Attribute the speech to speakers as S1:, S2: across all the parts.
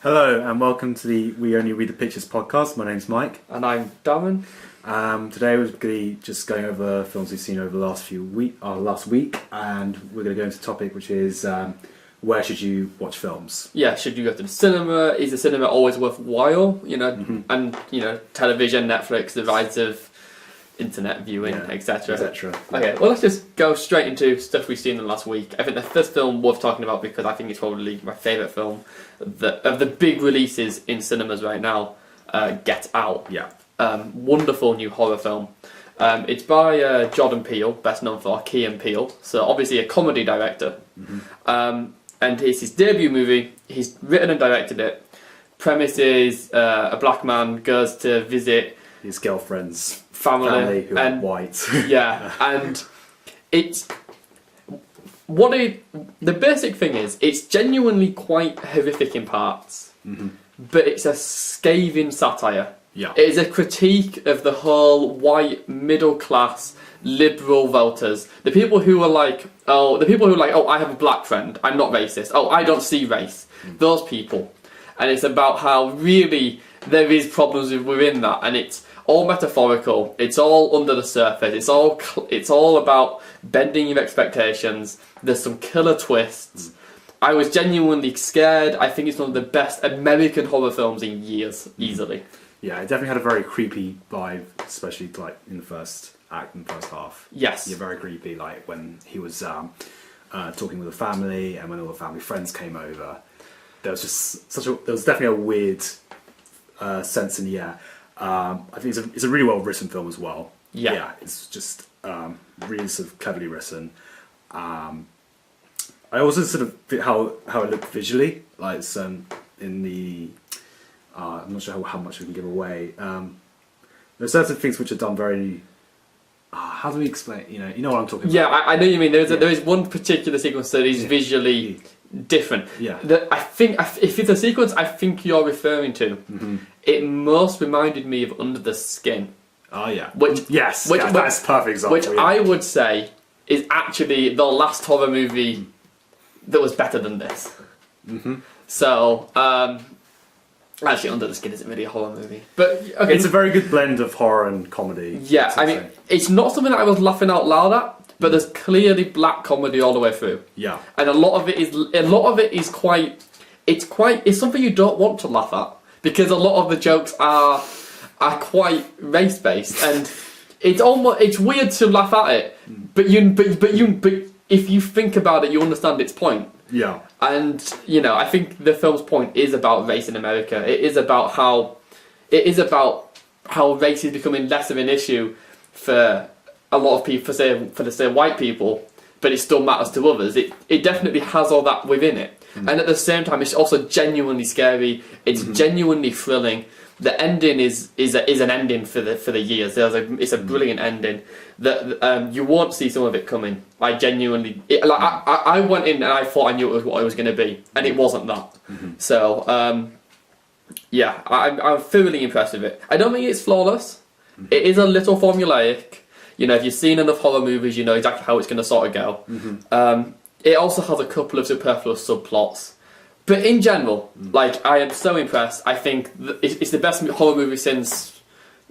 S1: Hello and welcome to the We Only Read the Pictures podcast. My name's Mike.
S2: And I'm Darren.
S1: Today we're going to be just going over films we've seen over the last week, and we're going to go into a topic which is where should you watch films?
S2: Yeah, should you go to the cinema? Is the cinema always worthwhile? And television, Netflix, the rise of internet viewing, etc. Okay, well, let's just go straight into stuff we've seen in the last week. I think the first film worth talking about, because I think it's probably my favourite film of the big releases in cinemas right now, Get Out.
S1: Yeah.
S2: Wonderful new horror film. It's by Jordan Peele, best known for Key and Peele, so obviously a comedy director. And it's his debut movie. He's written and directed it. Premise is a black man goes to visit
S1: his girlfriend's
S2: family
S1: who are white.
S2: Yeah, and it's the basic thing is it's genuinely quite horrific in parts, but it's a scathing satire.
S1: Yeah,
S2: it is a critique of the whole white middle class liberal voters, the people who are like, oh, I have a black friend, I'm not racist, oh, I don't see race, those people. And it's about how really there is problems within that, and it's all metaphorical, it's all under the surface, it's all about bending your expectations. There's some killer twists. I was genuinely scared. I think it's one of the best American horror films in years, easily.
S1: Yeah, it definitely had a very creepy vibe, especially like in the first act and first half.
S2: Yes.
S1: Yeah, very creepy, like when he was talking with the family and when all the family friends came over. There was just there was definitely a weird sense in the air. I think it's a really well written film as well. Yeah, it's just really sort of cleverly written. I also sort of how it looked visually, like in the I'm not sure how much we can give away. There are certain things which are done very. How do we explain? You know what I'm talking about.
S2: Yeah, I know what you mean. There is one particular sequence that is visually different.
S1: Yeah.
S2: I think if it's a sequence I think you're referring to, it most reminded me of Under the Skin.
S1: Oh yeah.
S2: That's
S1: a perfect example.
S2: Which I would say is actually the last horror movie that was better than this. So, actually, Under the Skin isn't really a horror movie, but okay,
S1: it's a very good blend of horror and comedy.
S2: Yeah, I mean, it's not something that I was laughing out loud at. But there's clearly black comedy all the way through. Yeah. And a lot of it is it's something you don't want to laugh at, because a lot of the jokes are quite race based, and it's weird to laugh at it. But if you think about it, you understand its point. Yeah. And I think the film's point is about race in America. It is about how race is becoming less of an issue for a lot of people, for white people, but it still matters to others. It definitely has all that within it, and at the same time, it's also genuinely scary. It's genuinely thrilling. The ending is an ending for the years. It's a brilliant ending that you won't see some of it coming. I genuinely, I went in and I thought I knew it was what it was going to be, and it wasn't that. So yeah, I'm thoroughly impressed with it. I don't think it's flawless. It is a little formulaic. If you've seen enough horror movies, you know exactly how it's going to sort of go. It also has a couple of superfluous subplots. But in general, I am so impressed. I think it's the best horror movie since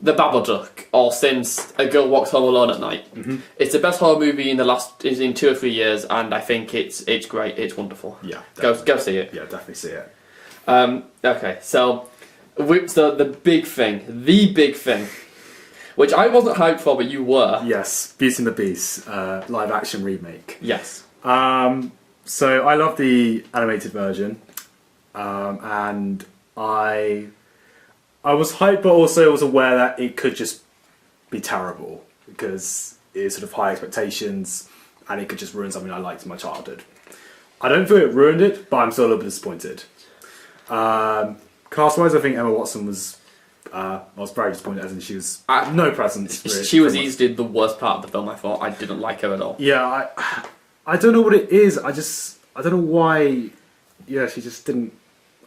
S2: The Babadook, or since A Girl Walks Home Alone at Night. It's the best horror movie in 2 or 3 years, and I think it's great. It's wonderful. Yeah, go see it.
S1: Yeah, definitely see it.
S2: Okay, so the big thing, which I wasn't hyped for, but you were.
S1: Yes, Beauty and the Beast, live action remake.
S2: Yes.
S1: So I love the animated version, and I was hyped, but also was aware that it could just be terrible, because it's sort of high expectations, and it could just ruin something I liked in my childhood. I don't feel it ruined it, but I'm still a little bit disappointed. Cast-wise, I think Emma Watson was. I was very disappointed, as in she was no presence.
S2: She was easily the worst part of the film. I thought I didn't like her at all.
S1: Yeah, I don't know what it is. I don't know why. Yeah, she just didn't.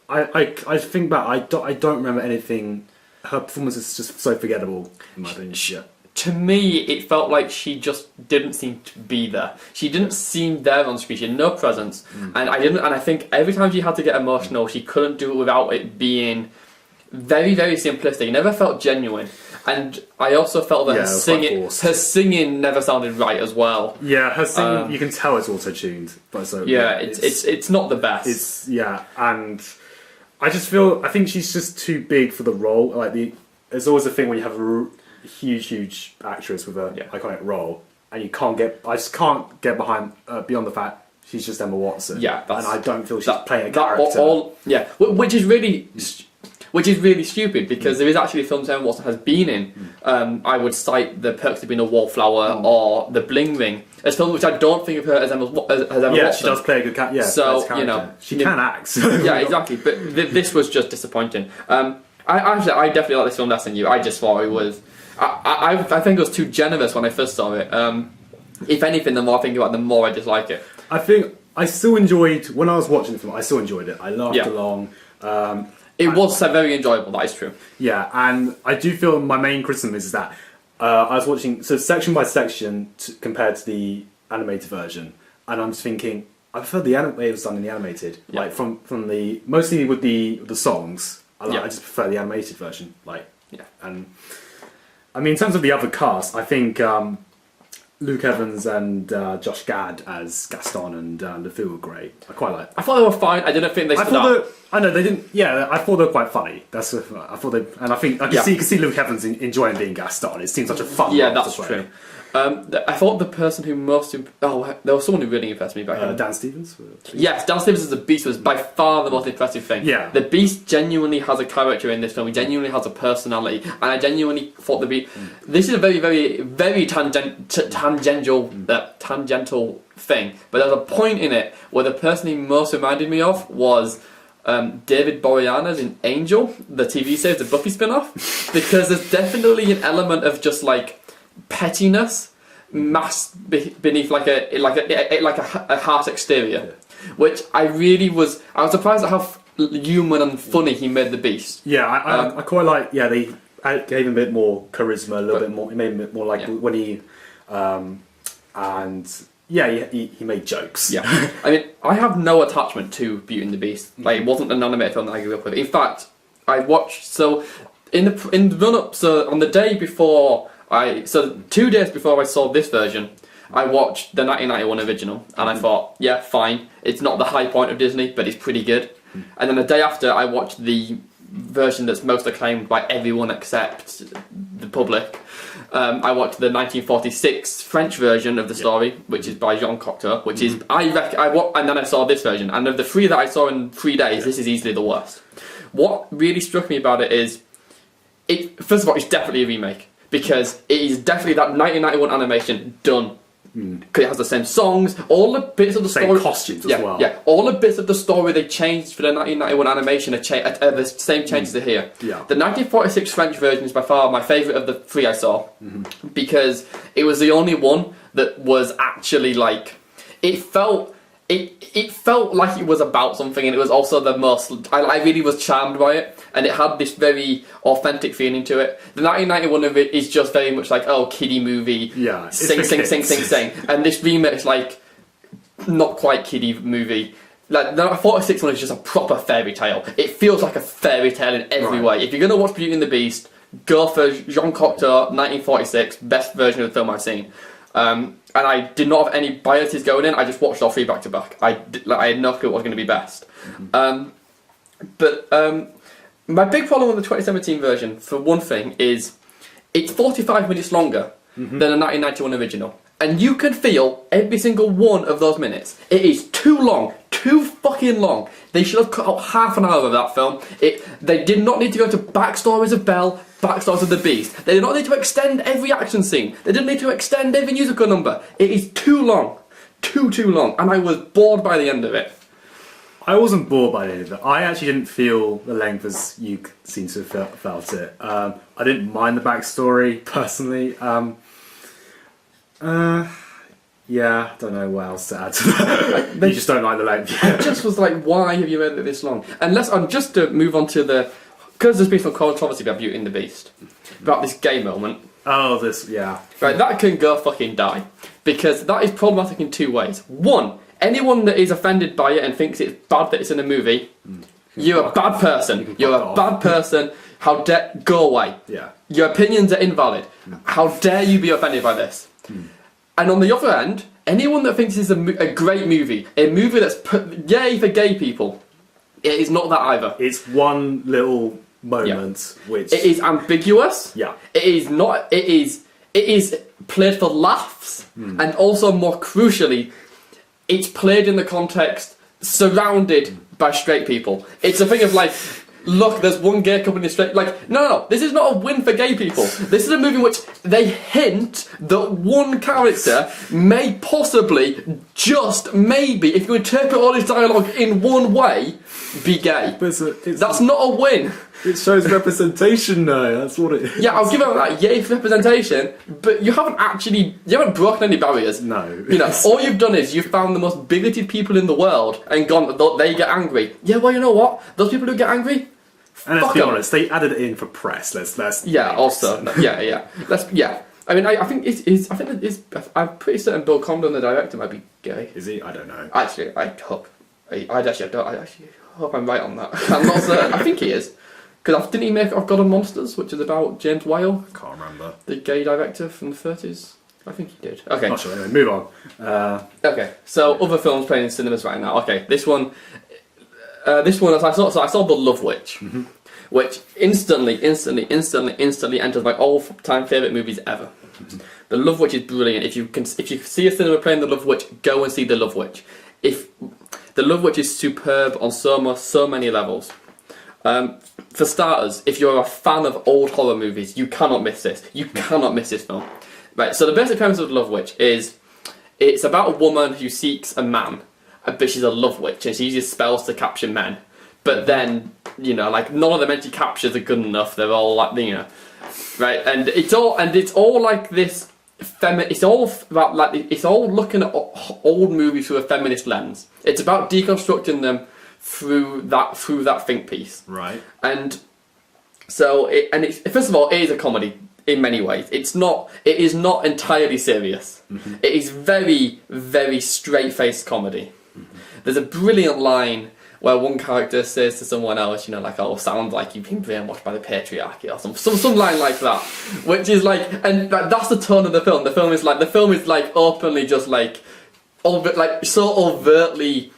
S1: I think back. I don't remember anything. Her performance is just so forgettable, in my opinion.
S2: to me, it felt like she just didn't seem to be there. She didn't seem there on screen. She had no presence, and I think every time she had to get emotional, she couldn't do it without it being very, very simplistic. It never felt genuine, and I also felt that her singing never sounded right as well.
S1: Yeah, her singing, you can tell it's auto-tuned, but
S2: it's not the best.
S1: And I think she's just too big for the role. There's always a thing when you have a huge actress with an iconic role, and I just can't get behind beyond the fact she's just Emma Watson.
S2: Yeah,
S1: and I don't feel she's playing a character.
S2: Which is really stupid, because there is actually films Emma Watson has been in. I would cite The Perks of Being a Wallflower or The Bling Ring as films which I don't think of her as Emma Watson.
S1: Yeah, she does play a good character. Yeah,
S2: so
S1: she can act.
S2: Yeah, exactly. But this was just disappointing. I definitely like this film less than you. I just thought it was. I think it was too generous when I first saw it. If anything, the more I think about it, the more I dislike it.
S1: I think I still enjoyed, when I was watching the film, I still enjoyed it. I laughed along.
S2: It was very enjoyable, that is true.
S1: Yeah, and I do feel my main criticism is that I was watching, so section by section compared to the animated version, and I'm just thinking, I prefer the way it was done in the animated.
S2: Yeah.
S1: Like, from the, mostly with the songs, I just prefer the animated version. And I mean, in terms of the other cast, I think Luke Evans and Josh Gad as Gaston and LeFou were great. I quite liked them.
S2: I thought they were fine. I didn't think they stood out.
S1: I know they didn't. Yeah, I thought they were quite funny. I think I can see Luke Evans enjoying being Gaston. It seems such a fun.
S2: Yeah, that's true. I thought the person who there was someone who really impressed me back then.
S1: Dan Stevens?
S2: Yes, Dan Stevens as the Beast was by far the most impressive thing.
S1: Yeah.
S2: The Beast genuinely has a character in this film. He genuinely has a personality. And I genuinely thought the Beast... This is a very, very, very tangential thing. But there's a point in it where the person he most reminded me of was... David Boreanaz in Angel, the TV series, the Buffy spin-off. Because there's definitely an element of just pettiness masked beneath like a harsh exterior, which I was surprised at how human and funny he made the Beast.
S1: Yeah, I quite like. Yeah, they gave him a bit more charisma, a little bit more. He made him a bit more when he he made jokes.
S2: Yeah, I mean, I have no attachment to Beauty and the Beast. It wasn't an animated film that I grew up with. In fact, I watched in the run up. So on the day before. 2 days before I saw this version, I watched the 1991 original, and I thought, yeah, fine. It's not the high point of Disney, but it's pretty good. And then the day after, I watched the version that's most acclaimed by everyone except the public. I watched the 1946 French version of the story, which is by Jean Cocteau, which is and then I saw this version. And of the three that I saw in 3 days, this is easily the worst. What really struck me about it is, first of all, it's definitely a remake. Because it is definitely that 1991 animation done. Because it has the same songs, all the bits of the story...
S1: Same costumes as well.
S2: Yeah, all the bits of the story they changed for the 1991 animation are the same changes are here.
S1: Yeah.
S2: The 1946 French version is by far my favourite of the three I saw. Because it was the only one that was actually It felt like it was about something, and it was also the most... I really was charmed by it, and it had this very authentic feeling to it. The 1991 of it is just very much kiddie movie.
S1: Yeah,
S2: sing. And this remake's not quite kiddie movie. The 46 one is just a proper fairy tale. It feels like a fairy tale in every way. If you're going to watch Beauty and the Beast, go for Jean Cocteau, 1946, best version of the film I've seen. And I did not have any biases going in. I just watched all three back to back. I had no clue what was going to be best. My big problem with the 2017 version, for one thing, is it's 45 minutes longer than the 1991 original. And you can feel every single one of those minutes. It is too long. Too fucking long. They should have cut out half an hour of that film. They did not need to go into backstories of Belle, backstories of the Beast. They did not need to extend every action scene. They didn't need to extend every musical number. It is too long. Too long. And I was bored by the end of it.
S1: I wasn't bored by the end of it. I actually didn't feel the length as you seem to have felt it. I didn't mind the backstory, personally. Yeah, I don't know what else to add to that. You just don't like the length.
S2: I just was like, why have you made it this long? Just to move on to because there's been some controversy about Beauty and the Beast, about this gay moment.
S1: Oh, this, yeah.
S2: Right, that can go fucking die. Because that is problematic in two ways. One, anyone that is offended by it and thinks it's bad that it's in a movie, you're a bad person. You're a bad person. How dare... Go away.
S1: Yeah.
S2: Your opinions are invalid. How dare you be offended by this? And on the other end, anyone that thinks it's a great movie, a movie that's yay for gay people, it is not that either.
S1: It's one little moment which...
S2: It is ambiguous.
S1: Yeah.
S2: It is not... It is played for laughs, and also more crucially, it's played in the context surrounded by straight people. It's a thing of like, look, there's one gay couple in the straight... Like, no, this is not a win for gay people. This is a movie in which they hint that one character may possibly, just maybe, if you interpret all his dialogue in one way, be gay.
S1: But
S2: That's not a win.
S1: It shows representation though, that's what it is.
S2: Yeah, I'll give it that, yay for representation, but you haven't broken any barriers.
S1: No.
S2: You know, all you've done is you've found the most bigoted people in the world and gone, they get angry. Yeah, well, you know what? Those people who get angry,
S1: and let's be honest, they added it in for press. Let's
S2: yeah, also, yeah. I mean, I think I'm pretty certain Bill Condon, the director, might be gay.
S1: Is he? I don't know.
S2: Actually, I hope. I actually hope I'm right on that. I'm not certain. I think he is. Because didn't he make Of God and Monsters, which is about James Whale?
S1: I can't remember.
S2: The gay director from the 30s? I think he did. Okay.
S1: Not sure, anyway, move on.
S2: Okay, so other films playing in cinemas right now. Okay, this one, as I saw The Love Witch, which instantly enters my all-time favourite movies ever. The Love Witch is brilliant. If you see a cinema playing The Love Witch, go and see The Love Witch. The Love Witch is superb on so many levels. For starters, if you're a fan of old horror movies, you cannot miss this. You cannot miss this film. Right, so the basic premise of The Love Witch is it's about a woman who seeks a man, but she's a love witch and she uses spells to capture men. But then, like none of the men she captures are good enough. They're all like, right, and it's all like this. It's all about it's all looking at old movies through a feminist lens. It's about deconstructing them through that think piece.
S1: Right.
S2: And so it's first of all, it is a comedy in many ways. It is not entirely serious. It is very, very straight-faced comedy. There's a brilliant line where one character says to someone else, sounds like you've been brainwashed by the patriarchy, or some line like that, which is like, and that's the tone of the film. The film is like openly just like so overtly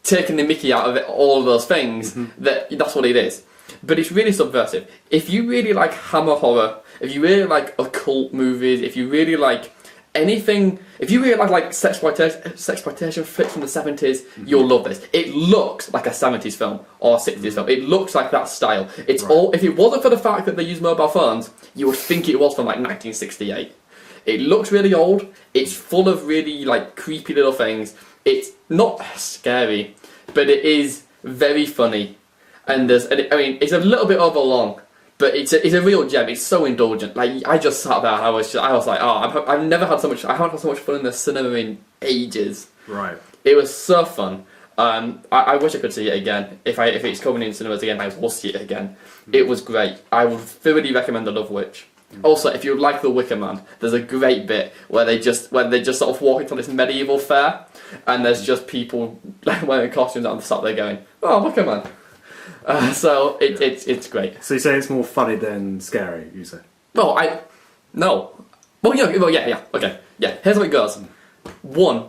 S2: taking the mickey out of it, all of those things, that's what it is. But it's really subversive. If you really like hammer horror, if you really like occult movies, if you really like anything, if you really like sexploitation flicks from the 70s, you'll love this. It looks like a 70s film or a 60s film. It looks like that style. It's all. If it wasn't for the fact that they use mobile phones, you would think it was from like 1968. It looks really old. It's full of really like creepy little things. It's not scary, but it is very funny. And it's a little bit overlong, but it's a real gem. It's so indulgent. Like I just sat there. I was like, oh, I haven't had so much fun in the cinema in ages.
S1: Right.
S2: It was so fun. I wish I could see it again. If it's coming in cinemas again, I will see it again. It was great. I would thoroughly recommend The Love Witch. Also, if you like The Wicker Man, there's a great bit where they just sort of walk into this medieval fair, and there's just people wearing costumes and sat there going, "Oh, Wicker Man." So it's great.
S1: So you say it's more funny than scary? You say?
S2: No. Well, yeah. Okay, yeah. Here's how it goes. One,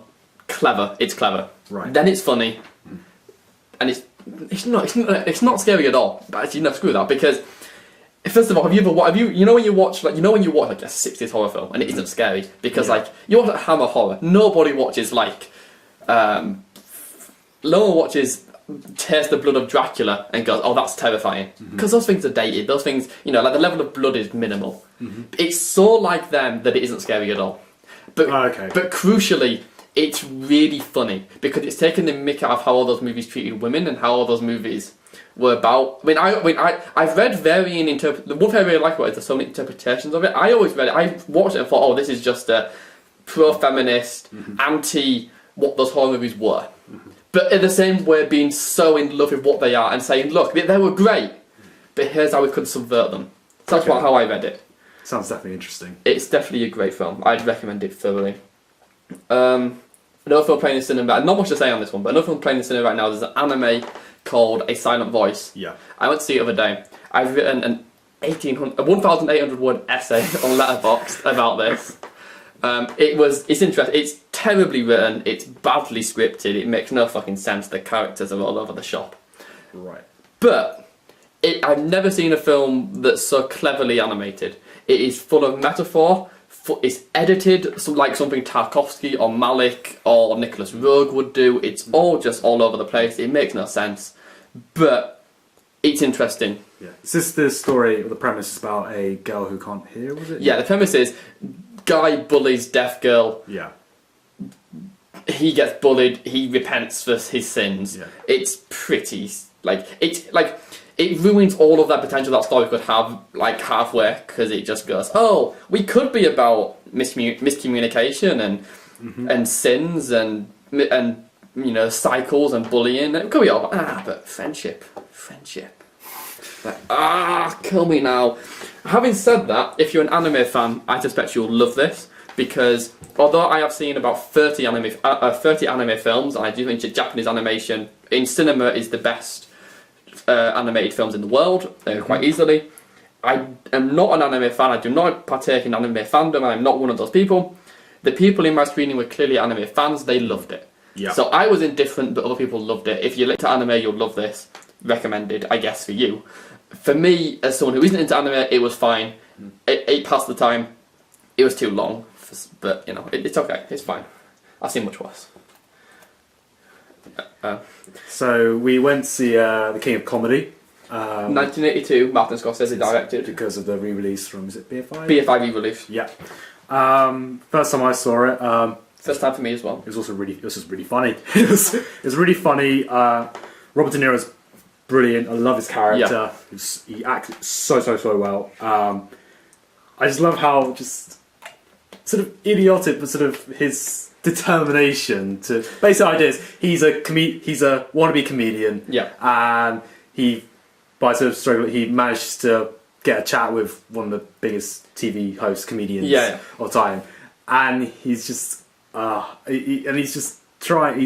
S2: clever. It's clever.
S1: Right.
S2: Then it's funny, and it's not scary at all. But actually, no, screw that, because. First of all, when you watch like a 60s horror film and it isn't scary, because like you watch Hammer horror, nobody watches like no one watches Taste the Blood of Dracula and goes, oh, that's terrifying, because those things are dated. Those things, like the level of blood is minimal. It's so like them that it isn't scary at all. But but crucially, it's really funny because it's taken the mick out of how all those movies treated women and how all those movies were about. I've read varying the one thing I really like about it is there's so many interpretations of it. I watched it and thought, oh, this is just a pro-feminist, anti what those horror movies were. But in the same way, being so in love with what they are and saying, look, they were great, but here's how we could subvert them. So that's how I read it.
S1: Sounds definitely interesting.
S2: It's definitely a great film. I'd recommend it thoroughly. Another film playing in the cinema, not much to say on this one, but another film playing in the cinema right now, there's an anime called A Silent Voice.
S1: Yeah.
S2: I went to see it the other day. I've written a 1,800 word essay on Letterboxd about this. It's interesting. It's terribly written, it's badly scripted, it makes no fucking sense, the characters are all over the shop.
S1: Right.
S2: But I've never seen a film that's so cleverly animated. It is full of metaphor. It's edited like something Tarkovsky or Malick or Nicholas Roeg would do. It's all just all over the place. It makes no sense, but it's interesting.
S1: Yeah. Is this the story, or the premise is about a girl who can't hear, was it?
S2: Yeah, the premise is guy bullies deaf girl.
S1: Yeah.
S2: He gets bullied. He repents for his sins.
S1: Yeah.
S2: It's pretty it ruins all of that potential that story could have like halfway, because it just goes, oh, we could be about miscommunication and sins and cycles and bullying. It could be all but friendship. Like, kill me now. Having said that, if you're an anime fan, I suspect you'll love this, because although I have seen about 30 anime films, and I do think Japanese animation in cinema is the best animated films in the world, quite easily. I am not an anime fan. I do not partake in anime fandom. I'm not one of those people. The people in my screening were clearly anime fans. They loved it.
S1: Yeah.
S2: So I was indifferent, but other people loved it. If you're into anime, you'll love this. Recommended, I guess, for you. For me, as someone who isn't into anime, it was fine. It passed the time. It was too long, but it's okay. It's fine. I've seen much worse.
S1: So we went to see The King of Comedy.
S2: 1982, Martin Scorsese directed.
S1: Because of the re-release from, is it BFI?
S2: BFI re-release.
S1: Yeah. First time I saw it.
S2: First time for me as well.
S1: It was also really funny. it was really funny. Robert De Niro's brilliant. I love his character. Yeah. He acted so well. I just love how just sort of idiotic, but sort of his determination to. Basic idea is he's a wannabe comedian.
S2: Yeah.
S1: And by sort of struggle, he managed to get a chat with one of the biggest TV hosts, comedians of time, and he's just he's just trying.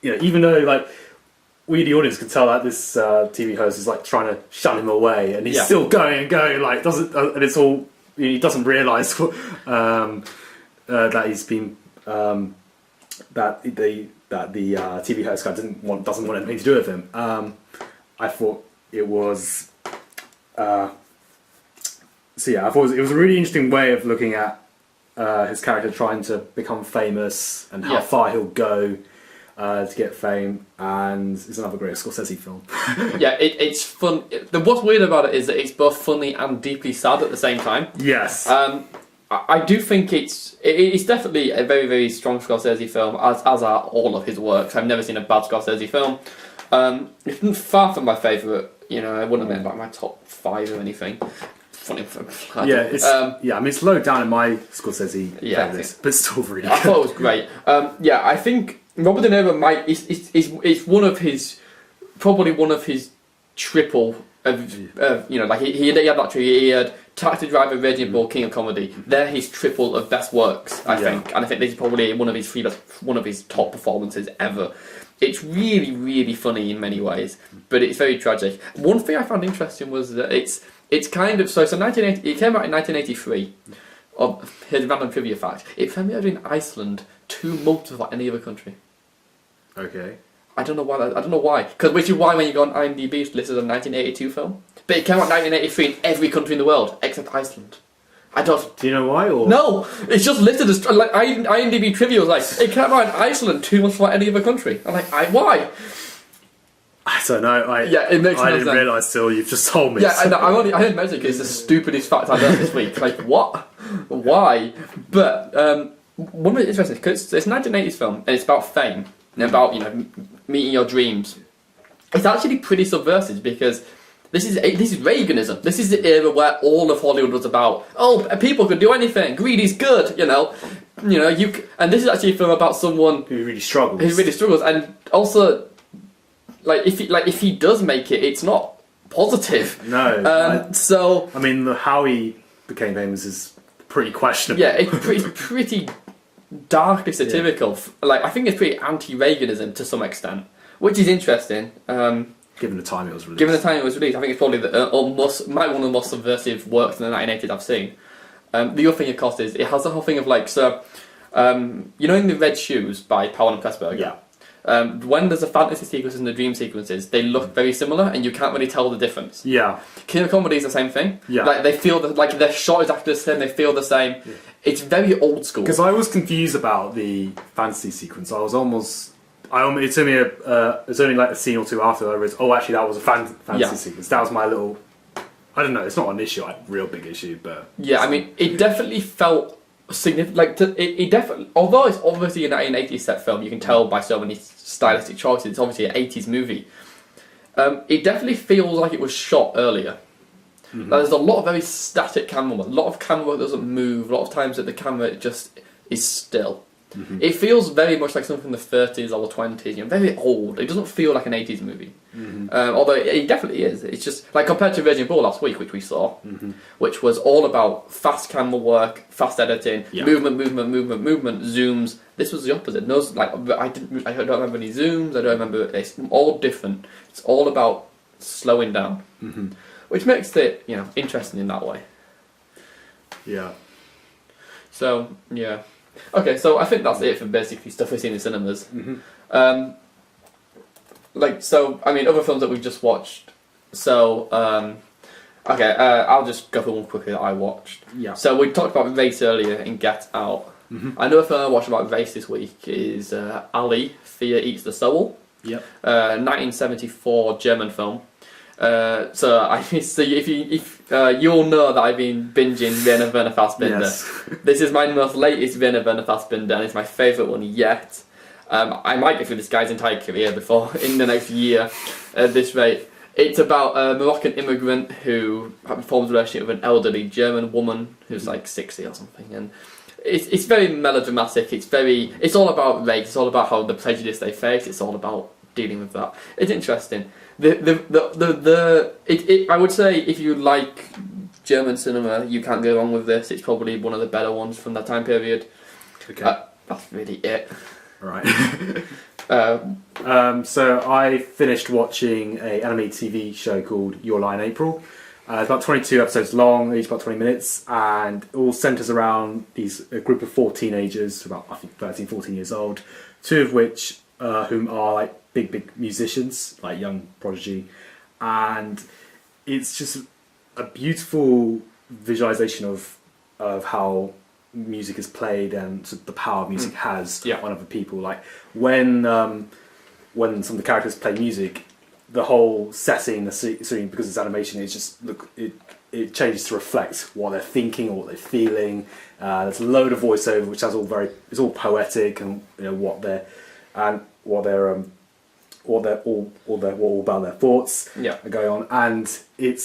S1: Even though like we the audience can tell that this TV host is like trying to shun him away, and he's still going and going, like and it's all he doesn't realise that he's been that the TV host guy doesn't want anything to do with him. I thought it was I thought it was a really interesting way of looking at his character trying to become famous and how far he'll go to get fame, and it's another great Scorsese film.
S2: It's fun. What's weird about it is that it's both funny and deeply sad at the same time.
S1: Yes.
S2: I do think it's definitely a very, very strong Scorsese film, as are all of his works. I've never seen a bad Scorsese film. It's far from my favourite. I wouldn't have made like my top 5 or anything. Funny film. It's low down in my Scorsese favourites, but still really good. I thought it was great. I think Robert De Niro is one of his, probably one of his triple of he had that tree. He had Taxi Driver, Raging Bull, King of Comedy. They're his triple of best works, I think, and I think this is probably one of his top performances ever. It's really, really funny in many ways, but it's very tragic. One thing I found interesting was that it's kind of so 1980. It came out in 1983. Here's a random trivia fact: it premiered in Iceland 2 months before any other country.
S1: Okay.
S2: I don't know why. Which is why when you go on IMDb, it's listed as a 1982 film. But it came out in 1983 in every country in the world except Iceland.
S1: Do you know why? Or
S2: no, it's just listed as like IMDb trivia was like it came out in Iceland 2 months before any other country. I'm like, why?
S1: I don't know.
S2: It makes no sense.
S1: I didn't realise till you've just told me.
S2: Yeah, I didn't mention it because it's the stupidest fact I learned this week. Like what? Why? But one of the interesting because it's a 1980s film and it's about fame and about meeting your dreams. It's actually pretty subversive because this is Reaganism. This is the era where all of Hollywood was about. Oh, people can do anything. Greed is good. And this is actually a film about someone
S1: who really struggles.
S2: And also, if he does make it, it's not positive.
S1: No.
S2: So
S1: I mean, how he became famous is pretty questionable.
S2: Yeah, it's pretty darkly satirical. Like, I think it's pretty anti-Reaganism to some extent, which is interesting.
S1: Given the time it was released.
S2: I think it's probably one of the most subversive works in the 1980s I've seen. The other thing, of course, is it has the whole thing of like, so, you know, in the Red Shoes by Powell and Pressburger.
S1: Yeah.
S2: When there's a fantasy sequence and the dream sequences, they look very similar, and you can't really tell the difference.
S1: Yeah.
S2: Kino comedy is the same thing.
S1: Yeah.
S2: Like, they feel like their shot is exactly the same. They feel the same. Yeah. It's very old school.
S1: Because I was confused about the fantasy sequence. It took me it's only like a scene or two after I realized, oh, actually that was a fantasy sequence. That was my little, I don't know, it's not an issue, like real big issue, but
S2: yeah, I mean, it definitely felt significant. Like, it definitely, although it's obviously a 1980s set film, you can tell by so many stylistic choices. It's obviously an 80s movie. It definitely feels like it was shot earlier. Mm-hmm. Like, there's a lot of very static camera work. A lot of camera work doesn't move. A lot of times that the camera just is still. Mm-hmm. It feels very much like something from the 30s or the 20s. You know, very old. It doesn't feel like an 80s movie. Mm-hmm. Although it definitely is. It's just like compared to Virgin Bull last week, which we saw, which was all about fast camera work, fast editing, movement, zooms. This was the opposite. No, like I don't remember any zooms. I don't remember. It's all different. It's all about slowing down, which makes it, you know, interesting in that way.
S1: Yeah.
S2: So yeah. Okay, so I think that's it for basically stuff we've seen in cinemas. Mm-hmm. So I mean, other films that we've just watched. So, I'll just go through one quickly that I watched. Yeah. So we talked about race earlier in Get Out. Mm-hmm. Another film I watched about race this week is Ali, Fear Eats the Soul. Yep. 1974 German film. You'll know that I've been binging Werner Fassbinder. Yes. This is my most latest Werner Fassbinder, and it's my favourite one yet. I might go through this guy's entire career before in the next year at this rate. It's about a Moroccan immigrant who forms a relationship with an elderly German woman who's like 60 or something, and it's very melodramatic. It's all about race. It's all about how the prejudice they face. It's all about dealing with that. It's interesting. I would say if you like German cinema, you can't go wrong with this. It's probably one of the better ones from that time period. Okay. That's really it.
S1: Right. So I finished watching an anime TV show called Your Lie in April. It's about 22 episodes long, each about 20 minutes, and it all centres around a group of 4 teenagers, about I think 13, 14 years old, 2 of which whom are like big musicians, like young prodigy, and it's just a beautiful visualization of how music is played and sort of the power music has on other people. Like when some of the characters play music, the whole setting, the scene, because it's animation, it's just it changes to reflect what they're thinking or what they're feeling. There's a load of voiceover, which has it's all poetic, and you know what all about their thoughts are going on, and it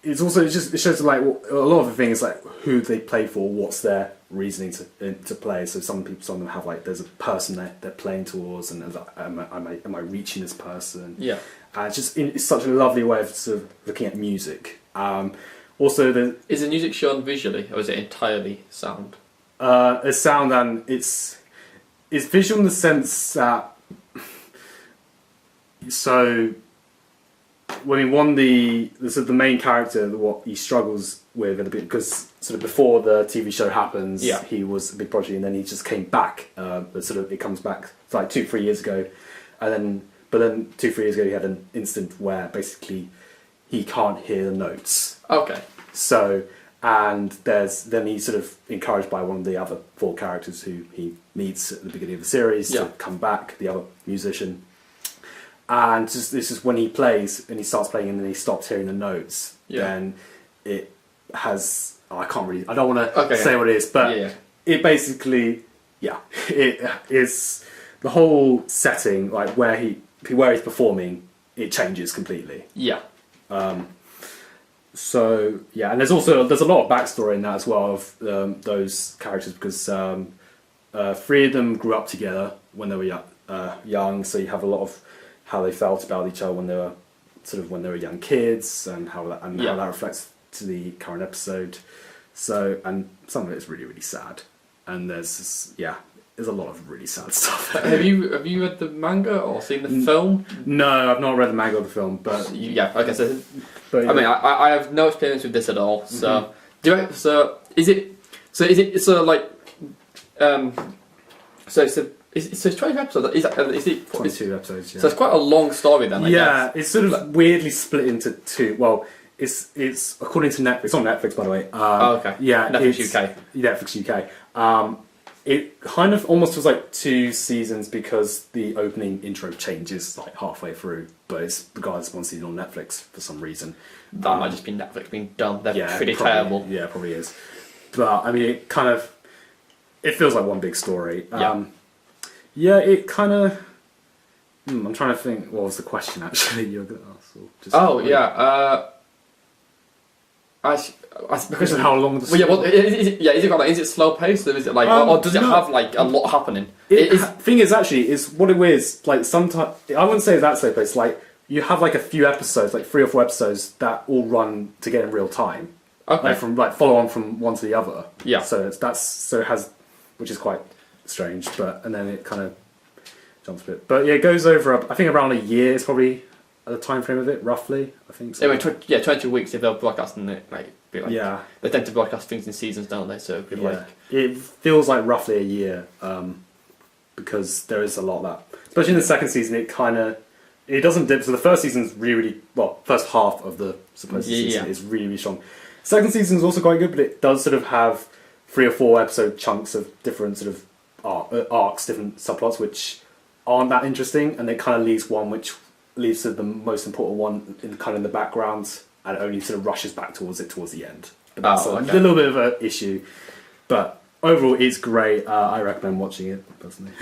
S1: shows like a lot of the things, like who they play for, what's their reasoning to play. So some of them have like there's a person they're playing towards, and like, am I reaching this person? Yeah, and it's such a lovely way of sort of looking at music. Also,
S2: is the music shown visually, or is it entirely sound?
S1: It's sound, and it's visual in the sense that. So, I mean, the main character, what he struggles with, because sort of before the TV show happens, he was a big prodigy, and then he just came back. It comes back like 2-3 years ago, but then 2-3 years ago he had an incident where basically he can't hear the notes. Okay. So, and then he's sort of encouraged by one of the other 4 characters who he meets at the beginning of the series to come back, the other musician. And this is when he plays and he starts playing and then he stops hearing the notes. Then it has. I don't want to say what it is, but it basically, it is the whole setting, like where he's performing, it changes completely. Yeah. So and there's a lot of backstory in that as well of those characters, because 3 of them grew up together when they were young. So you have a lot of how they felt about each other when they were young kids, and how that reflects to the current episode. So, and some of it's really, really sad. And there's a lot of really sad stuff.
S2: Have you read the manga or seen the film?
S1: No, I've not read the manga or the film, but
S2: Okay. So,
S1: but,
S2: I mean, I have no experience with this at all. So, is it like it's 20 episodes. Is it
S1: 22 episodes. Yeah.
S2: So it's quite a long story then. I guess.
S1: It's sort of weirdly split into two. Well, it's according to Netflix. It's on Netflix, by the way.
S2: Okay.
S1: Yeah,
S2: Netflix UK.
S1: Netflix UK. It kind of almost feels like 2 seasons because the opening intro changes like halfway through, but it's regarded as 1 season on Netflix for some reason.
S2: That might just be Netflix being dumb. They're pretty
S1: probably,
S2: terrible.
S1: Yeah, probably is. But I mean, it feels like one big story. It kind of. I'm trying to think. What was the question actually? You're going to ask? Because of how long the story.
S2: Is it slow paced or is it like, or does it have like a lot happening?
S1: Thing is, actually, is what it is. Like sometimes I wouldn't say that's slow paced. Like you have like a few episodes, like 3 or 4 episodes that all run together in real time.
S2: Okay.
S1: Like follow on from one to the other.
S2: Yeah.
S1: So it has, which is quite strange, and then it kind of jumps a bit. But yeah, it goes over. I think around a year is probably the time frame of it, roughly. I think so.
S2: Anyway, 20 weeks if they're broadcasting it, they tend to broadcast things in seasons, don't they? So
S1: it feels like roughly a year, because there is a lot of that. Especially in the second season, it doesn't dip. So the first season's really first half of the supposed season is really, really strong. Second season is also quite good, but it does sort of have 3 or 4 episode chunks of different sort of arcs, different subplots, which aren't that interesting, and it kind of leaves one which leaves the most important one in the background, and only sort of rushes back towards the end. But that's a little bit of an issue. But overall, it's great. I recommend watching it personally.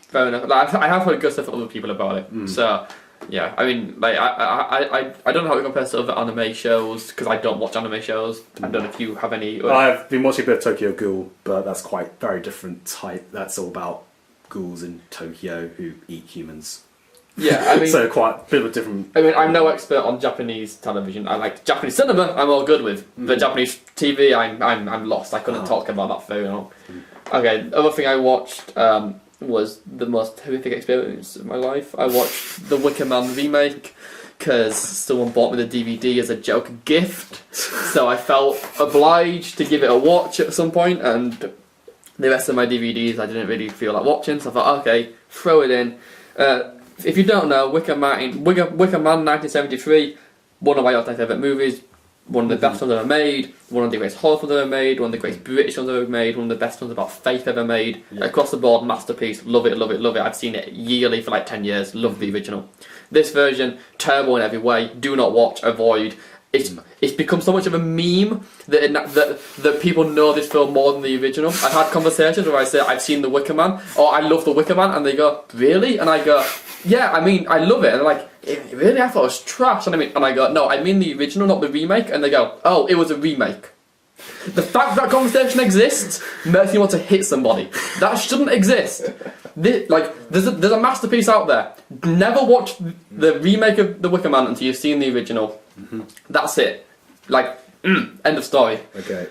S2: Fair enough. I have heard good stuff from other people about it. So yeah, I mean, I don't know how it compares to other anime shows because I don't watch anime shows. I don't know if you have any.
S1: I've been watching a bit of Tokyo Ghoul, but that's quite very different type. That's all about ghouls in Tokyo who eat humans.
S2: Yeah, I mean,
S1: so quite a bit of a different.
S2: I mean, I'm no expert on Japanese television. I like Japanese cinema. I'm all good with, but Japanese TV, I'm lost. I couldn't talk about that very long. Okay, the other thing I watched was the most horrific experience of my life. I watched the Wicker Man remake because someone bought me the DVD as a joke gift, so I felt obliged to give it a watch at some point, and the rest of my DVDs I didn't really feel like watching, so I thought, okay, throw it in. If you don't know, Wicker Man 1973, one of my all-time favourite movies, one of the best ones ever made, one of the greatest horror films ever made, one of the greatest British ones ever made, one of the best ones about faith ever made. Across the board, masterpiece. Love it, love it, love it. I've seen it yearly for like 10 years. Love the original. This version, terrible in every way. Do not watch, avoid. It's become so much of a meme that people know this film more than the original. I've had conversations where I say I've seen The Wicker Man, or I love The Wicker Man, and they go, really? And I go, yeah, I mean, I love it. And they're like, really? I thought it was trash. And I go, no, I mean the original, not the remake. And they go, oh, it was a remake. The fact that conversation exists makes me want to hit somebody. That shouldn't exist. There's a masterpiece out there. Never watch the remake of The Wicker Man until you've seen the original. That's it. End of story.
S1: Okay.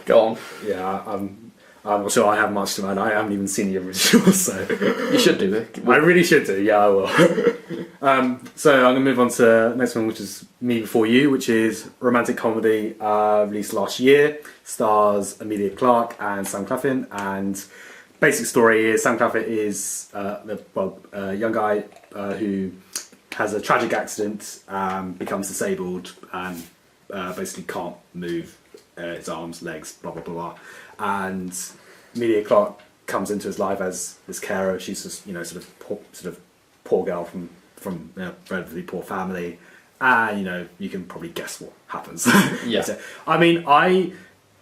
S2: Go on.
S1: Yeah, I'm not sure I have much to add. I haven't even seen the original, so
S2: you should do it.
S1: I really should do. Yeah, I will. So I'm gonna move on to the next one, which is Me Before You, which is a romantic comedy released last year. Stars Emilia Clarke and Sam Claflin, and basic story is Sam Claflin is a young guy who has a tragic accident, becomes disabled, and basically can't move his arms, legs, blah blah blah. And Emilia Clarke comes into his life as his carer. She's just sort of poor girl from a relatively poor family, and you can probably guess what happens.
S2: Yeah.
S1: So, I mean, I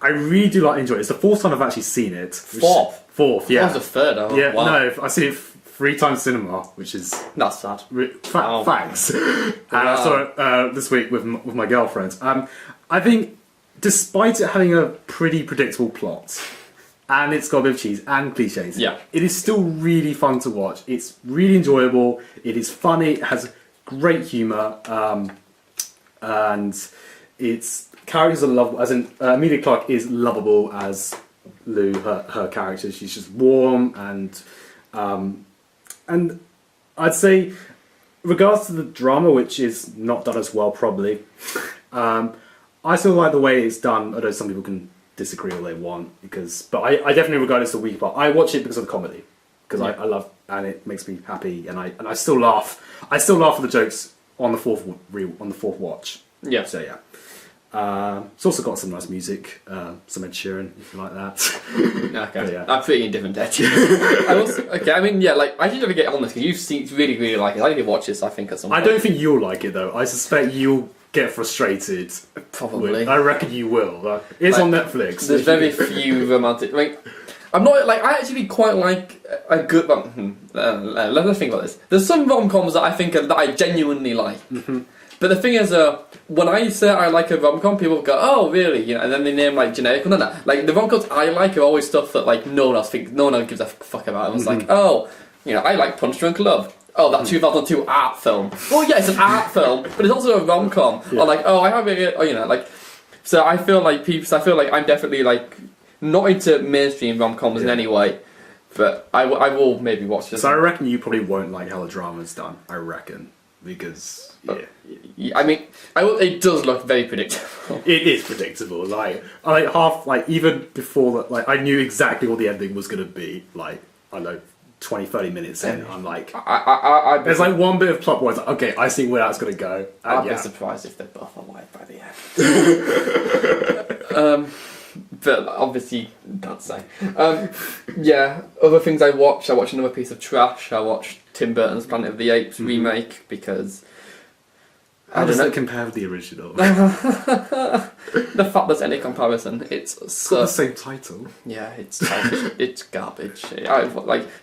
S1: really do enjoy it. It's the 4th time I've actually seen it. Fourth, yeah.
S2: That was the 3rd. Oh,
S1: yeah,
S2: wow.
S1: No, I've seen it 3 times cinema, which is
S2: that's sad.
S1: Thanks. And I saw it this week with my girlfriend. I think, despite it having a pretty predictable plot, and it's got a bit of cheese and cliches,
S2: it
S1: is still really fun to watch. It's really enjoyable. It is funny. It has great humour, and it's characters are lovable. As in, Emilia Clarke is lovable as Lou. Her character, she's just warm and I'd say, regards to the drama, which is not done as well, probably. I still like the way it's done. Although some people can disagree all they want, but I definitely regard it as the weak part. I watch it because of the comedy, because I love, and it makes me happy, and I still laugh. I still laugh at the jokes on the fourth watch.
S2: Yeah.
S1: So yeah. It's also got some nice music, some Ed Sheeran, if you like that.
S2: Okay,
S1: yeah.
S2: I'm pretty indifferent to Ed Sheeran. I mean, yeah, like, I should never get on this, because you really, really like it. I need to watch this, I think, at some point.
S1: I don't think you'll like it, though. I suspect you'll get frustrated.
S2: Probably.
S1: I reckon you will. It's on Netflix.
S2: There's very few romantic... I'm not, like, I actually quite like a good... let me think about this. There's some rom-coms that I think that I genuinely like. Mm-hmm. But the thing is, when I say I like a rom-com, people go, "Oh, really?" You know, and then they name like generic one. No. Like the rom-coms I like are always stuff that like no one else gives a fuck about. It was like, oh, you know, I like Punch Drunk Love. Oh, that 2002 art film. Well, yeah, it's an art film, but it's also a rom-com. Yeah. Or like, oh, I have a, you know, like. So I feel like I'm definitely like not into mainstream rom-coms in any way, but I will maybe watch this.
S1: So I reckon you probably won't like how the drama's done. I reckon because.
S2: Yeah. I mean, it does look very predictable.
S1: It is predictable. Even before that, like I knew exactly what the ending was going to be. Like I don't know, 20, 30 minutes in, I'm like, there's like one bit of plot where it's like, okay, I see where that's going to go.
S2: I'd be surprised if they're both alive by the end. But obviously, don't say. Yeah, other things I watched another piece of trash. I watched Tim Burton's Planet of the Apes remake because.
S1: How does that compare with the original?
S2: The fact there's any comparison, it's
S1: got the same title.
S2: Yeah, it's garbage.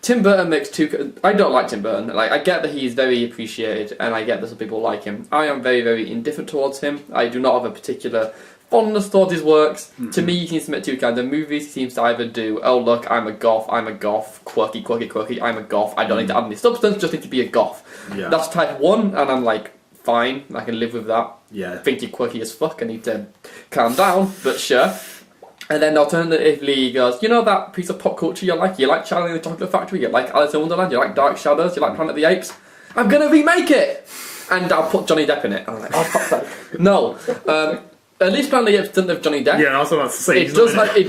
S2: Tim Burton makes two. I don't like Tim Burton. Like I get that he's very appreciated, and I get that some people like him. I am very, very indifferent towards him. I do not have a particular fondness towards his works. Mm-hmm. To me, he seems to make two kinds of movies. He seems to either do, oh look, I'm a goth, quirky, I'm a goth. I don't need to add any substance, just need to be a goth. Yeah. That's type 1, and I'm like. Fine, I can live with that.
S1: Yeah.
S2: I think you're quirky as fuck, I need to calm down, but sure. And then alternatively, he goes, you know that piece of pop culture you like? You like Charlie and the Chocolate Factory? You like Alice in Wonderland? You like Dark Shadows? You like Planet of the Apes? I'm gonna remake it! And I'll put Johnny Depp in it. And I'm like, oh, fuck that. No. At least Planet of the Apes doesn't have Johnny Depp.
S1: Yeah, I was about to say.
S2: It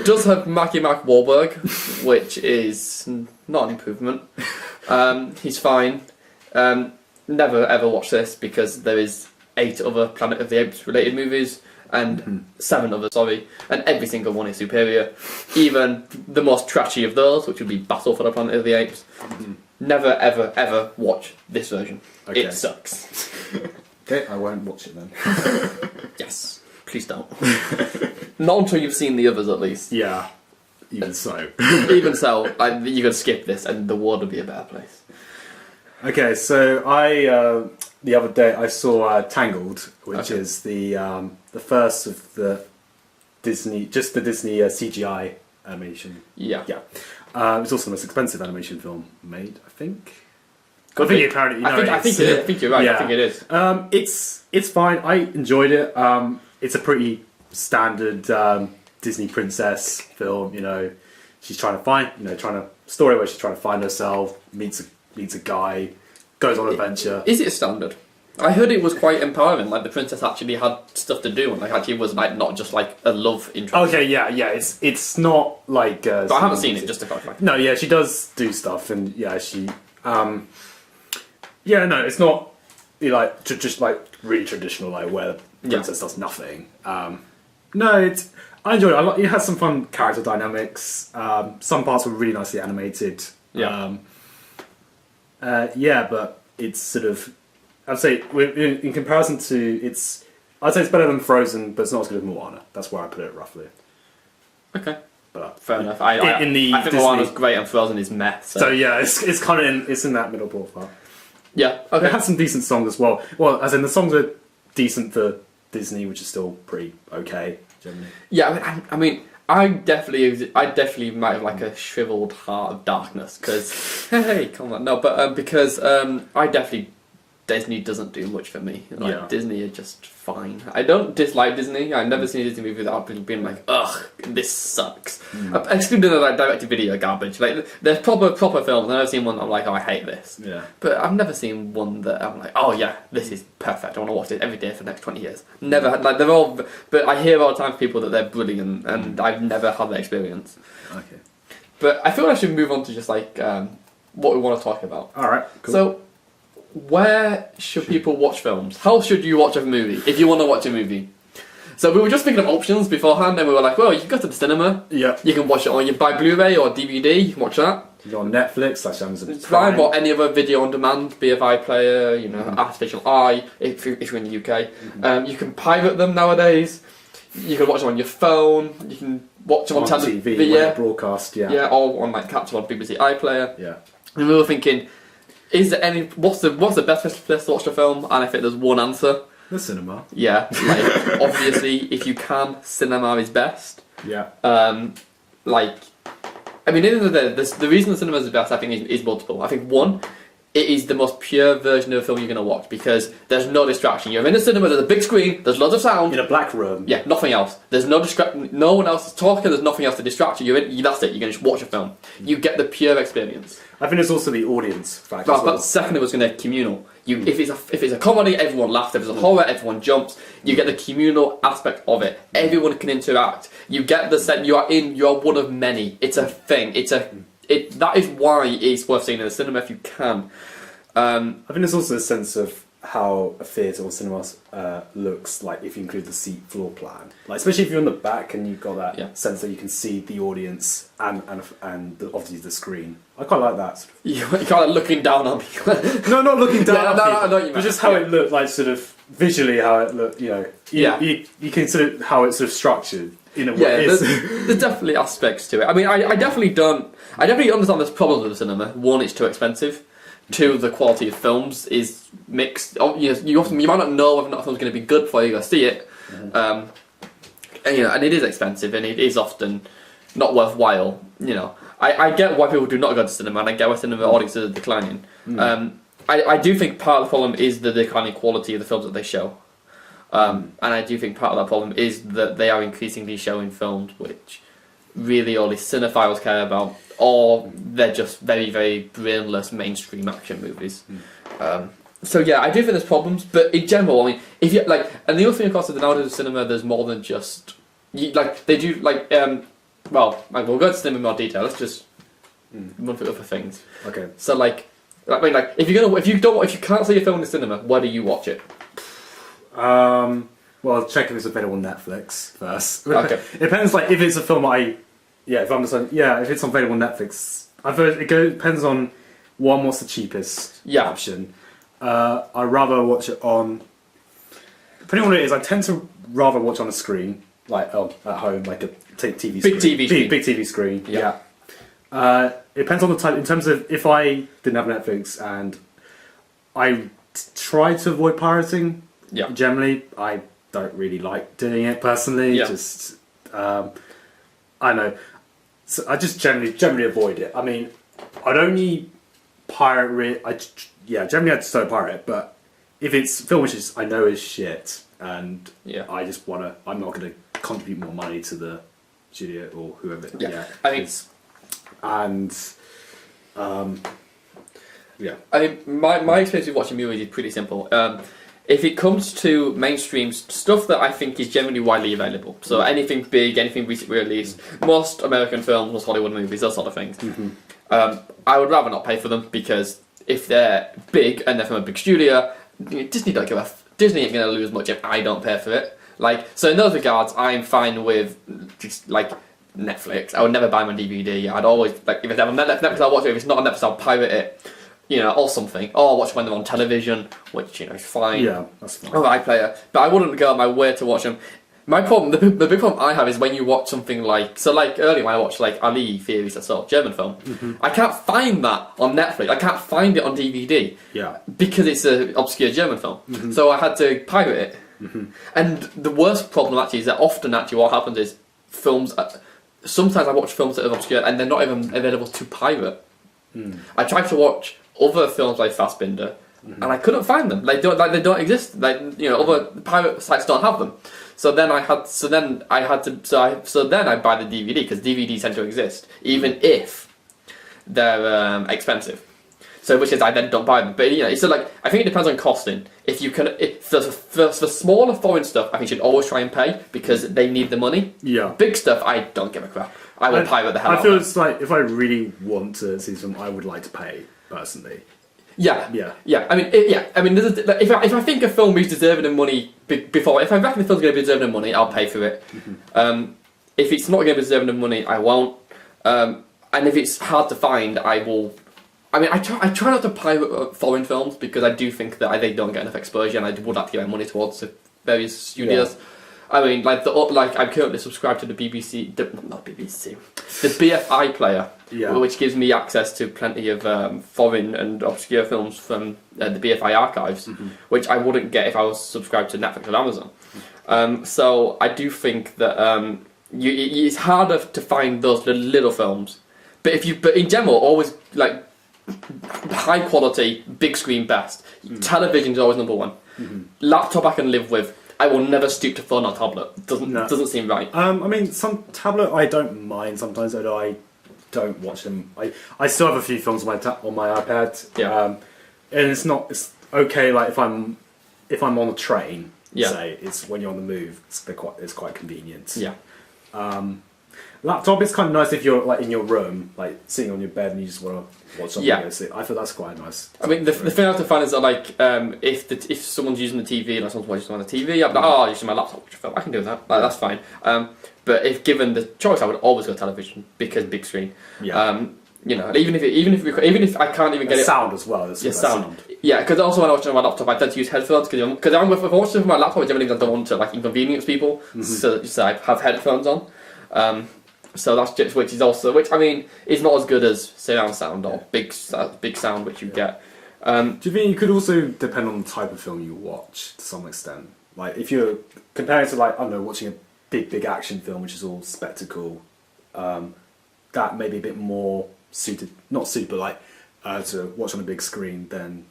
S2: does have Mark Wahlberg, which is not an improvement. He's fine. Never ever watch this because there is 8 other Planet of the Apes related movies and 7 others, and every single one is superior. Even the most trashy of those, which would be Battle for the Planet of the Apes. Never ever ever watch this version. Okay. It sucks.
S1: Okay, I won't watch it then.
S2: Yes, please don't. Not until you've seen the others, at least.
S1: Yeah, even so.
S2: Even so, you could skip this and the world would be a better place.
S1: Okay, so the other day I saw Tangled, which is the first of the Disney CGI animation.
S2: Yeah.
S1: Yeah. It's also the most expensive animation film made, I think.
S2: I think you're right. Yeah. I think it is.
S1: It's fine. I enjoyed it. It's a pretty standard Disney princess film. You know, she's trying to find story where she's trying to find herself, meets a guy, goes on an adventure.
S2: Is it a standard? I heard it was quite empowering. Like the princess actually had stuff to do, and like actually was like not just like a love interest.
S1: Okay, yeah. It's not like.
S2: But I haven't seen it. Just to clarify.
S1: No, yeah, she does do stuff, and yeah, she. Yeah, no, it's not like just like really traditional, like where the princess does nothing. No, I enjoyed it. It has some fun character dynamics. Some parts were really nicely animated.
S2: Yeah.
S1: But it's sort of, I'd say in comparison to I'd say it's better than Frozen, but it's not as good as Moana. That's where I put it roughly.
S2: Okay,
S1: but
S2: fair enough. I think Moana's great and Frozen is meh.
S1: So yeah, it's kind of in that middle ballpark.
S2: Yeah, okay.
S1: It has some decent songs as well. Well, as in the songs are decent for Disney, which is still pretty okay generally.
S2: Yeah, I mean. I definitely might have like a shriveled heart of darkness because hey, come on, no, but because I definitely Disney doesn't do much for me. Like,
S1: Yeah.
S2: Disney are just fine. I don't dislike Disney. I've never seen a Disney movie without being like, ugh, this sucks. Excluding the like direct-to-video garbage. Like, there's proper films. I've never seen one that I'm like, oh, I hate this.
S1: Yeah.
S2: But I've never seen one that I'm like, oh yeah, this is perfect. I want to watch it every day for the next 20 years. Never had, like, they're all, but I hear all the time from people that they're brilliant, and I've never had that experience.
S1: Okay.
S2: But I feel I should move on to just like what we want to talk about.
S1: All right. Cool.
S2: So, where should people watch films? How should you watch a movie if you want to watch a movie? So we were just thinking of options beforehand, and we were like, well, you can go to the cinema.
S1: Yeah.
S2: You can watch it on, you buy Blu-ray or DVD. You can watch that.
S1: You're on Netflix, Amazon
S2: Prime
S1: Prime.
S2: or any other video on demand, be it iPlayer, you know, Artificial Eye, if you're in the UK. You can pirate them nowadays. You can watch them on your phone. You can watch them on
S1: TV,
S2: yeah,
S1: broadcast,
S2: yeah, or on like catch on BBC iPlayer.
S1: Yeah.
S2: And we were thinking, is there any? What's the best place to watch a film? And I think there's one answer.
S1: The cinema.
S2: Yeah, like obviously, if you can, cinema is best.
S1: Yeah.
S2: Like, I mean, in the reason the cinema is the best, I think, is multiple. I think one, it is the most pure version of a film you're going to watch because there's no distraction. You're in the cinema, there's a big screen, there's lots of sound.
S1: In a black room.
S2: Yeah, nothing else. There's no no one else is talking, there's nothing else to distract you. That's it, you're going to just watch a film. You get the pure experience.
S1: I think it's also the audience factor.
S2: But second, it was going to communal. If it's a comedy, everyone laughs. If it's a horror, everyone jumps. You get the communal aspect of it. Everyone can interact. You get the sense you are one of many. It's a thing. That is why it's worth seeing in the cinema if you can.
S1: I think there's also a sense of how a theatre or cinema looks like if you include the seat floor plan. Like, especially if you're in the back and you've got that sense that you can see the audience and obviously the screen. I quite like that. Sort of.
S2: You're kind of looking down on people.
S1: No, not looking down on people,
S2: I know what you
S1: but just how it looked, like sort of visually how it looked. You can sort of how it's sort of structured. In a way.
S2: Yeah, there's definitely aspects to it. I mean, I definitely understand there's problems with the cinema. One, it's too expensive. Two, the quality of films is mixed. You might not know whether or not a film's going to be good before you go see it. And it is expensive, and it is often not worthwhile. I get why people do not go to cinema, and I get why cinema audiences are declining. I do think part of the problem is the declining quality of the films that they show. And I do think part of that problem is that they are increasingly showing films which really only cinephiles care about, or they're just very, very brainless mainstream action movies. So yeah, I do think there's problems, but in general, I mean, if you like, and the other thing, of course, is that nowadays with cinema, there's more than just they do well, we'll go to cinema in more detail. Let's just run through other things.
S1: Okay.
S2: So if you can't see a film in the cinema, where do you watch it?
S1: Well, check if it's available on Netflix first.
S2: Okay.
S1: It depends, like, if it's a film if it's available on Netflix. It depends on what's the cheapest option. I'd rather watch it on, depending on what it is, I tend to rather watch on a screen, like at home, like a TV screen. Big TV screen, yeah. It depends on the type, in terms of if I didn't have Netflix and I try to avoid pirating.
S2: Yeah.
S1: Generally, I don't really like doing it personally.
S2: Yeah.
S1: Just, I don't know. So I just generally avoid it. I mean, I'd only pirate generally I just don't pirate it. But if it's a film which I know is shit, and I just I'm not going to contribute more money to the studio or whoever.
S2: Yeah. I mean, I mean, my experience with watching movies is pretty simple. If it comes to mainstream stuff that I think is generally widely available, so anything big, anything recently released, most American films, most Hollywood movies, those sort of things, I would rather not pay for them, because if they're big and they're from a big studio, Disney don't give a Disney ain't going to lose much if I don't pay for it. So in those regards, I'm fine with just Netflix. I would never buy my DVD. I'd always if it's on Netflix, I'll watch it. If it's not on Netflix, I'll pirate it. Or something. Or watch when they're on television, which, is fine.
S1: Yeah, that's fine.
S2: Or iPlayer. But I wouldn't go out my way to watch them. My problem, the big problem I have is when you watch something earlier when I watched Ali Theories I Saw, German film, I can't find that on Netflix. I can't find it on DVD.
S1: Yeah.
S2: Because it's an obscure German film. So I had to pirate it. And the worst problem actually is that often what happens is films, sometimes I watch films that are obscure and they're not even available to pirate. I tried to watch other films like Fassbinder, and I couldn't find them. They don't exist. Other pirate sites don't have them. So then I buy the DVD because DVDs tend to exist even if they're expensive. So which is I then don't buy them. But it's like I think it depends on costing. If you can, for smaller foreign stuff, I think you should always try and pay because they need the money.
S1: Yeah.
S2: Big stuff, I don't give a crap. I will pirate the hell out of it.
S1: I feel it's like if I really want to see something, I would like to pay personally.
S2: Yeah. I mean, if I think a film is deserving of money before, if I reckon the film's going to be deserving of money, I'll pay for it. If it's not going to be deserving of money, I won't. And if it's hard to find, I will. I mean, I try not to pirate foreign films because I do think that they don't get enough exposure, and I would like to give my money towards the various studios. Yeah. I mean, I'm currently subscribed to the BBC, the BFI player, which gives me access to plenty of foreign and obscure films from the BFI archives, which I wouldn't get if I was subscribed to Netflix or Amazon. So I do think that it's harder to find those little films, but in general, always like high quality, big screen best. Television's always number one. Laptop I can live with. I will never stoop to phone or tablet. Doesn't seem right. I
S1: mean, some tablet I don't mind sometimes, although I don't watch them. I still have a few films on my iPad. Yeah. And it's okay. Like if I'm on a train, say it's when you're on the move. It's quite convenient.
S2: Yeah.
S1: Laptop is kind of nice if you're like in your room, like sitting on your bed and you just want to watch something. Yeah. I feel that's quite nice.
S2: I mean, the thing I have to find is that like if someone's using the TV, like someone's watching on the TV, I'm like, I'm using my laptop to watch a film. I can do that. Like, that's fine. But if given the choice, I would always go television because big screen. Yeah. Even if I can't even get it.
S1: Sound as well.
S2: Sound. Yeah, because also when I watch it on my laptop, I tend to use headphones because if I watch it on my laptop, I generally don't want to like inconvenience people, so I have headphones on. So that's just which I mean is not as good as surround sound or big sound which you get.
S1: Do you think it could also depend on the type of film you watch to some extent? Like if you're comparing to like I don't know watching a big action film which is all spectacle, that may be a bit more suited, but like to watch on a big screen than.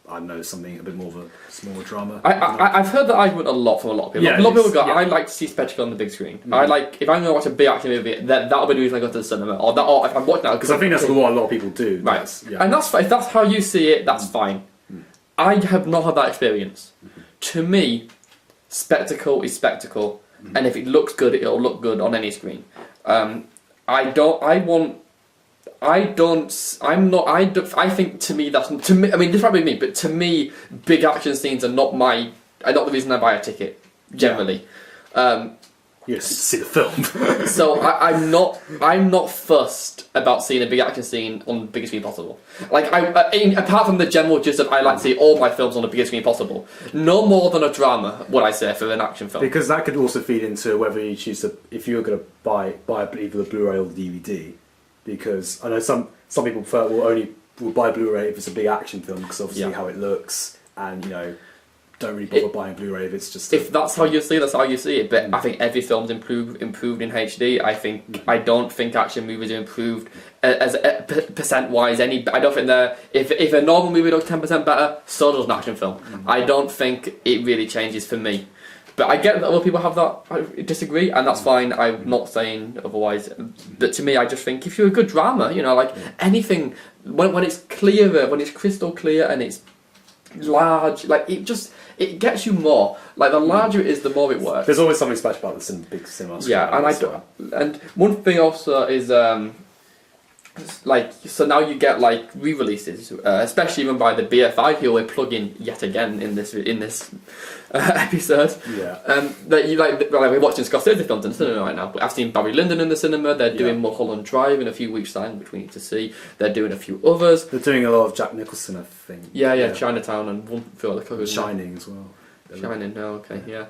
S1: I know something a bit more of a smaller drama.
S2: I've heard that argument a lot from a lot of people. Yeah, a lot of people go, I like to see spectacle on the big screen. If I'm going to watch a big action movie, that'll be the reason I go to the cinema. Or if I'm watching that,
S1: because I think that's what a lot of people do.
S2: Right, and if that's how you see it, that's fine. I have not had that experience. To me, spectacle is spectacle, and if it looks good, it'll look good on any screen. I think to me that's to me. I mean, this might be me, but to me, big action scenes are not the reason I buy a ticket. Generally,
S1: yes, see the film.
S2: So I'm not fussed about seeing a big action scene on the biggest screen possible. Like apart from the general gist of I like to see all my films on the biggest screen possible. No more than a drama, would I say, for an action film?
S1: Because that could also feed into whether you choose if you're going to buy either the Blu-ray or the DVD. Because I know some people will buy Blu-ray if it's a big action film because obviously how it looks and don't really bother buying Blu-ray if it's just
S2: if that's how you see it, that's how you see it. But I think every film's improved in HD. I don't think action movies are improved as percent wise. I don't think if a normal movie looks 10% better, so does an action film. I don't think it really changes for me. But I get that other people have that. I disagree, and that's fine. I'm not saying otherwise. But to me, I just think if you're a good drama, like anything, when it's clearer, when it's crystal clear and it's large, like it gets you more. Like the larger it is, the more it works.
S1: There's always something special about the big cinema.
S2: Yeah, and one thing also is so now you get like re-releases, especially even by the BFI, who we're plugging yet again in this episode.
S1: Yeah.
S2: That you we're watching Scorsese films in the cinema right now. I've seen Barry Lyndon in the cinema. They're doing Mulholland Drive in a few weeks' time, which we need to see. They're doing a few others.
S1: They're doing a lot of Jack Nicholson, I think.
S2: Yeah. Chinatown and one few other covers.
S1: Shining as well.
S2: Shining. No, okay, yeah.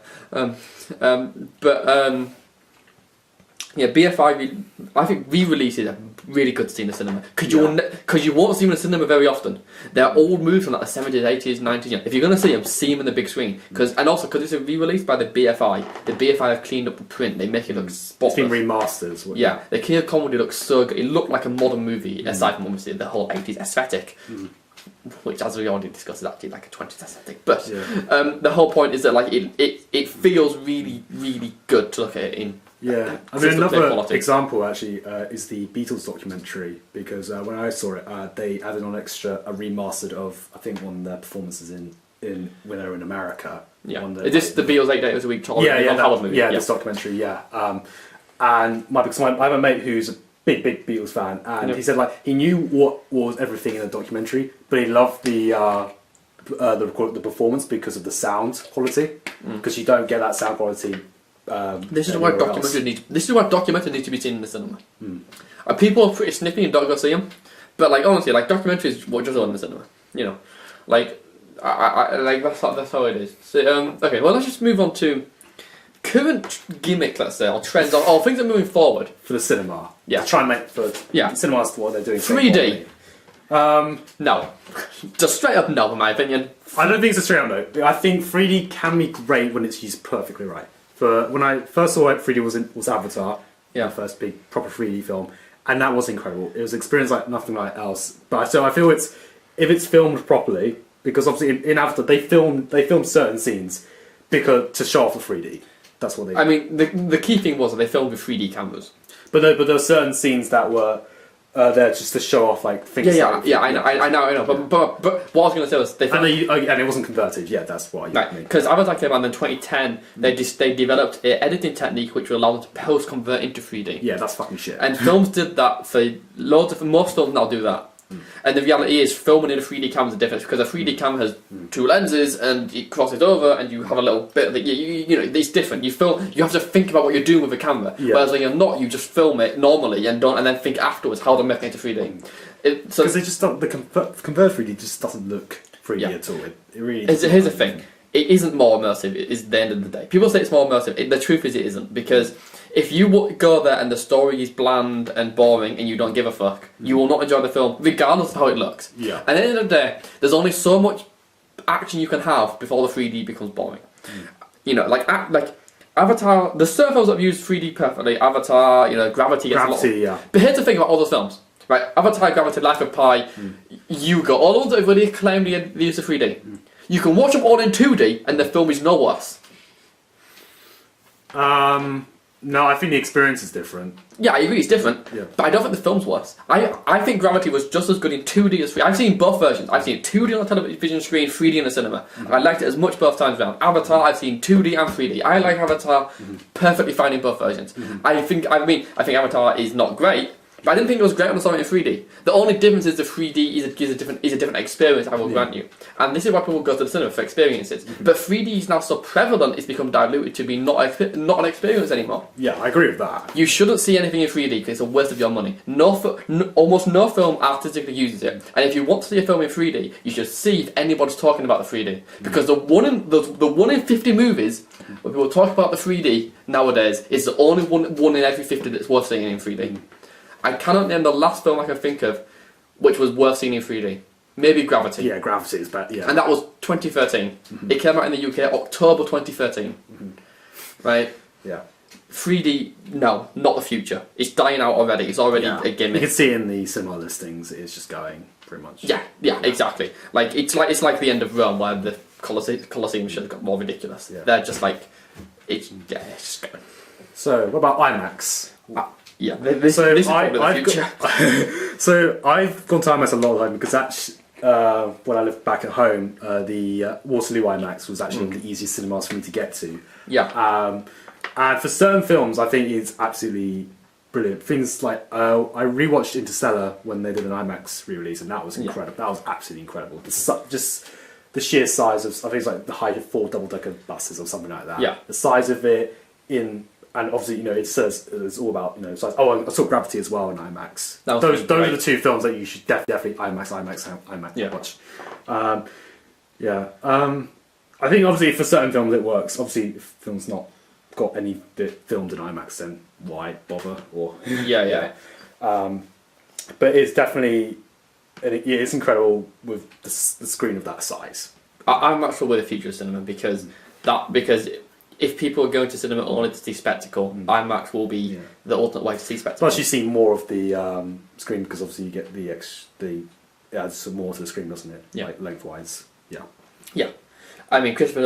S2: BFI. I think re-releases are really good to see in the cinema because you won't see them in the cinema very often. They're all movies from like the 70s, 80s, 90s. If you're going to see them in the big screen because it's a re-release by the BFI. The BFI have cleaned up the print. They make it look spotless.
S1: It's been remastered.
S2: Yeah, the King of Comedy looks so good. It looked like a modern movie aside from obviously the whole 80s aesthetic. which, as we already discussed, is actually like a 20th aesthetic. But the whole point is that like it feels really, really good to look at it in.
S1: Yeah, I mean another example actually is the Beatles documentary, because when I saw it, they added on extra a remastered of I think one of their performances in when they were in America.
S2: Yeah, is this the Beatles 8 Days a Week tour?
S1: Movie? Yeah, this documentary. Yeah, and because I have a mate who's a big Beatles fan, and he said like he knew what was everything in the documentary, but he loved the performance because of the sound quality, because you don't get that sound quality.
S2: This is why documentaries need to be seen in the cinema. People are pretty snippy and don't go see them, but like honestly, like documentaries what just on in the cinema. You know, like I like that's how it is. So, okay, well let's just move on to current gimmick, let's say, or trends, or things that are moving forward
S1: for the cinema.
S2: Yeah,
S1: to try and make cinemas what they're doing.
S2: 3D. No, just straight up no, in my opinion.
S1: I don't think it's a straight up no. I think 3D can be great when it's used perfectly right. For when I first saw it, 3D was Avatar, the first big proper 3D film, and that was incredible. It was an experience like nothing like else. But so I feel if it's filmed properly, because obviously in Avatar they filmed certain scenes because to show off the 3D. That's what they.
S2: I mean, the key thing was that they filmed with 3D cameras.
S1: But there were certain scenes that were there just to show off like things.
S2: I know. But what I was going to say was
S1: and it wasn't converted. Yeah, that's what I mean.
S2: Because Avatar came out in 2010, they developed an editing technique which will allow them to post convert into 3D.
S1: Yeah, that's fucking shit.
S2: And films did that for most films now do that. And the reality is, filming in a 3D camera is a difference, because a 3D camera has two lenses and it crosses over, and you have a little bit of it. You know, it's different. You have to think about what you're doing with the camera. Yeah. Whereas when you're not, you just film it normally and then think afterwards how to make it into 3D.
S1: Because they just don't. The convert 3D just doesn't look 3D at all. It really.
S2: Here's the thing. It isn't more immersive. It is the end of the day. People say it's more immersive. The truth is, it isn't, because if you go there and the story is bland and boring and you don't give a fuck, you will not enjoy the film, regardless of how it looks.
S1: Yeah.
S2: And at the end of the day, there's only so much action you can have before the 3D becomes boring. You know, like Avatar, the certain films that have used 3D perfectly, Avatar, Gravity,
S1: yeah.
S2: But here's the thing about all those films, right? Avatar, Gravity, Life of Pi, Hugo, all of those that really claim the use of 3D. You can watch them all in 2D and the film is no worse.
S1: No, I think the experience is different.
S2: Yeah, I agree, it's different, but I don't think the film's worse. I think Gravity was just as good in 2D as 3D. I've seen both versions. I've seen 2D on the television screen, 3D in the cinema. And I liked it as much both times around. Avatar, I've seen 2D and 3D. I like Avatar perfectly fine in both versions. I think Avatar is not great, but I didn't think it was great when I saw it in 3D. The only difference is the 3D is a different experience, I will grant you. And this is why people go to the cinema, for experiences. But 3D is now so prevalent, it's become diluted to be not an experience anymore.
S1: Yeah, I agree with that.
S2: You shouldn't see anything in 3D because it's a waste of your money. Almost no film artistically uses it. And if you want to see a film in 3D, you should see if anybody's talking about the 3D. Because the one in 50 movies where people talk about the 3D nowadays is the only one in every 50 that's worth seeing in 3D. I cannot name the last film I can think of which was worth seeing in 3D. Maybe Gravity.
S1: Yeah, Gravity is better, yeah.
S2: And that was 2013. It came out in the UK October 2013. Right?
S1: Yeah.
S2: 3D, no, not the future. It's dying out already. It's already a gimmick.
S1: You can see in the cinema listings, it's just going pretty much.
S2: Yeah, exactly. Like it's like the end of Rome, where the Colosseum should have got more ridiculous. Yeah. They're just like, it's just going.
S1: So, what about IMAX?
S2: This is probably the future.
S1: So I've gone to IMAX a lot of time because actually, when I lived back at home, the Waterloo IMAX was actually one of the easiest cinemas for me to get to.
S2: Yeah.
S1: And for certain films, I think it's absolutely brilliant. Things like I rewatched Interstellar when they did an IMAX re-release, and that was incredible. That was absolutely incredible. Just the sheer size of, I think it's like the height of 4 double-decker buses or something like that.
S2: Yeah.
S1: The size of it and obviously, it says it's all about, size. Oh, I saw Gravity as well in IMAX. Those are the two films that you should definitely IMAX watch. I think obviously for certain films it works. Obviously, if a film's not got any bit filmed in IMAX, then why bother? Or but it's definitely, it's incredible with the screen of that size.
S2: I'm not sure with the future of cinema because if people are going to cinema only to see spectacle, IMAX will be the ultimate way to see spectacle.
S1: Plus, you see more of the screen because obviously you get the adds some more to the screen, doesn't it?
S2: Yeah.
S1: Like lengthwise. Yeah.
S2: Yeah. I mean, Christopher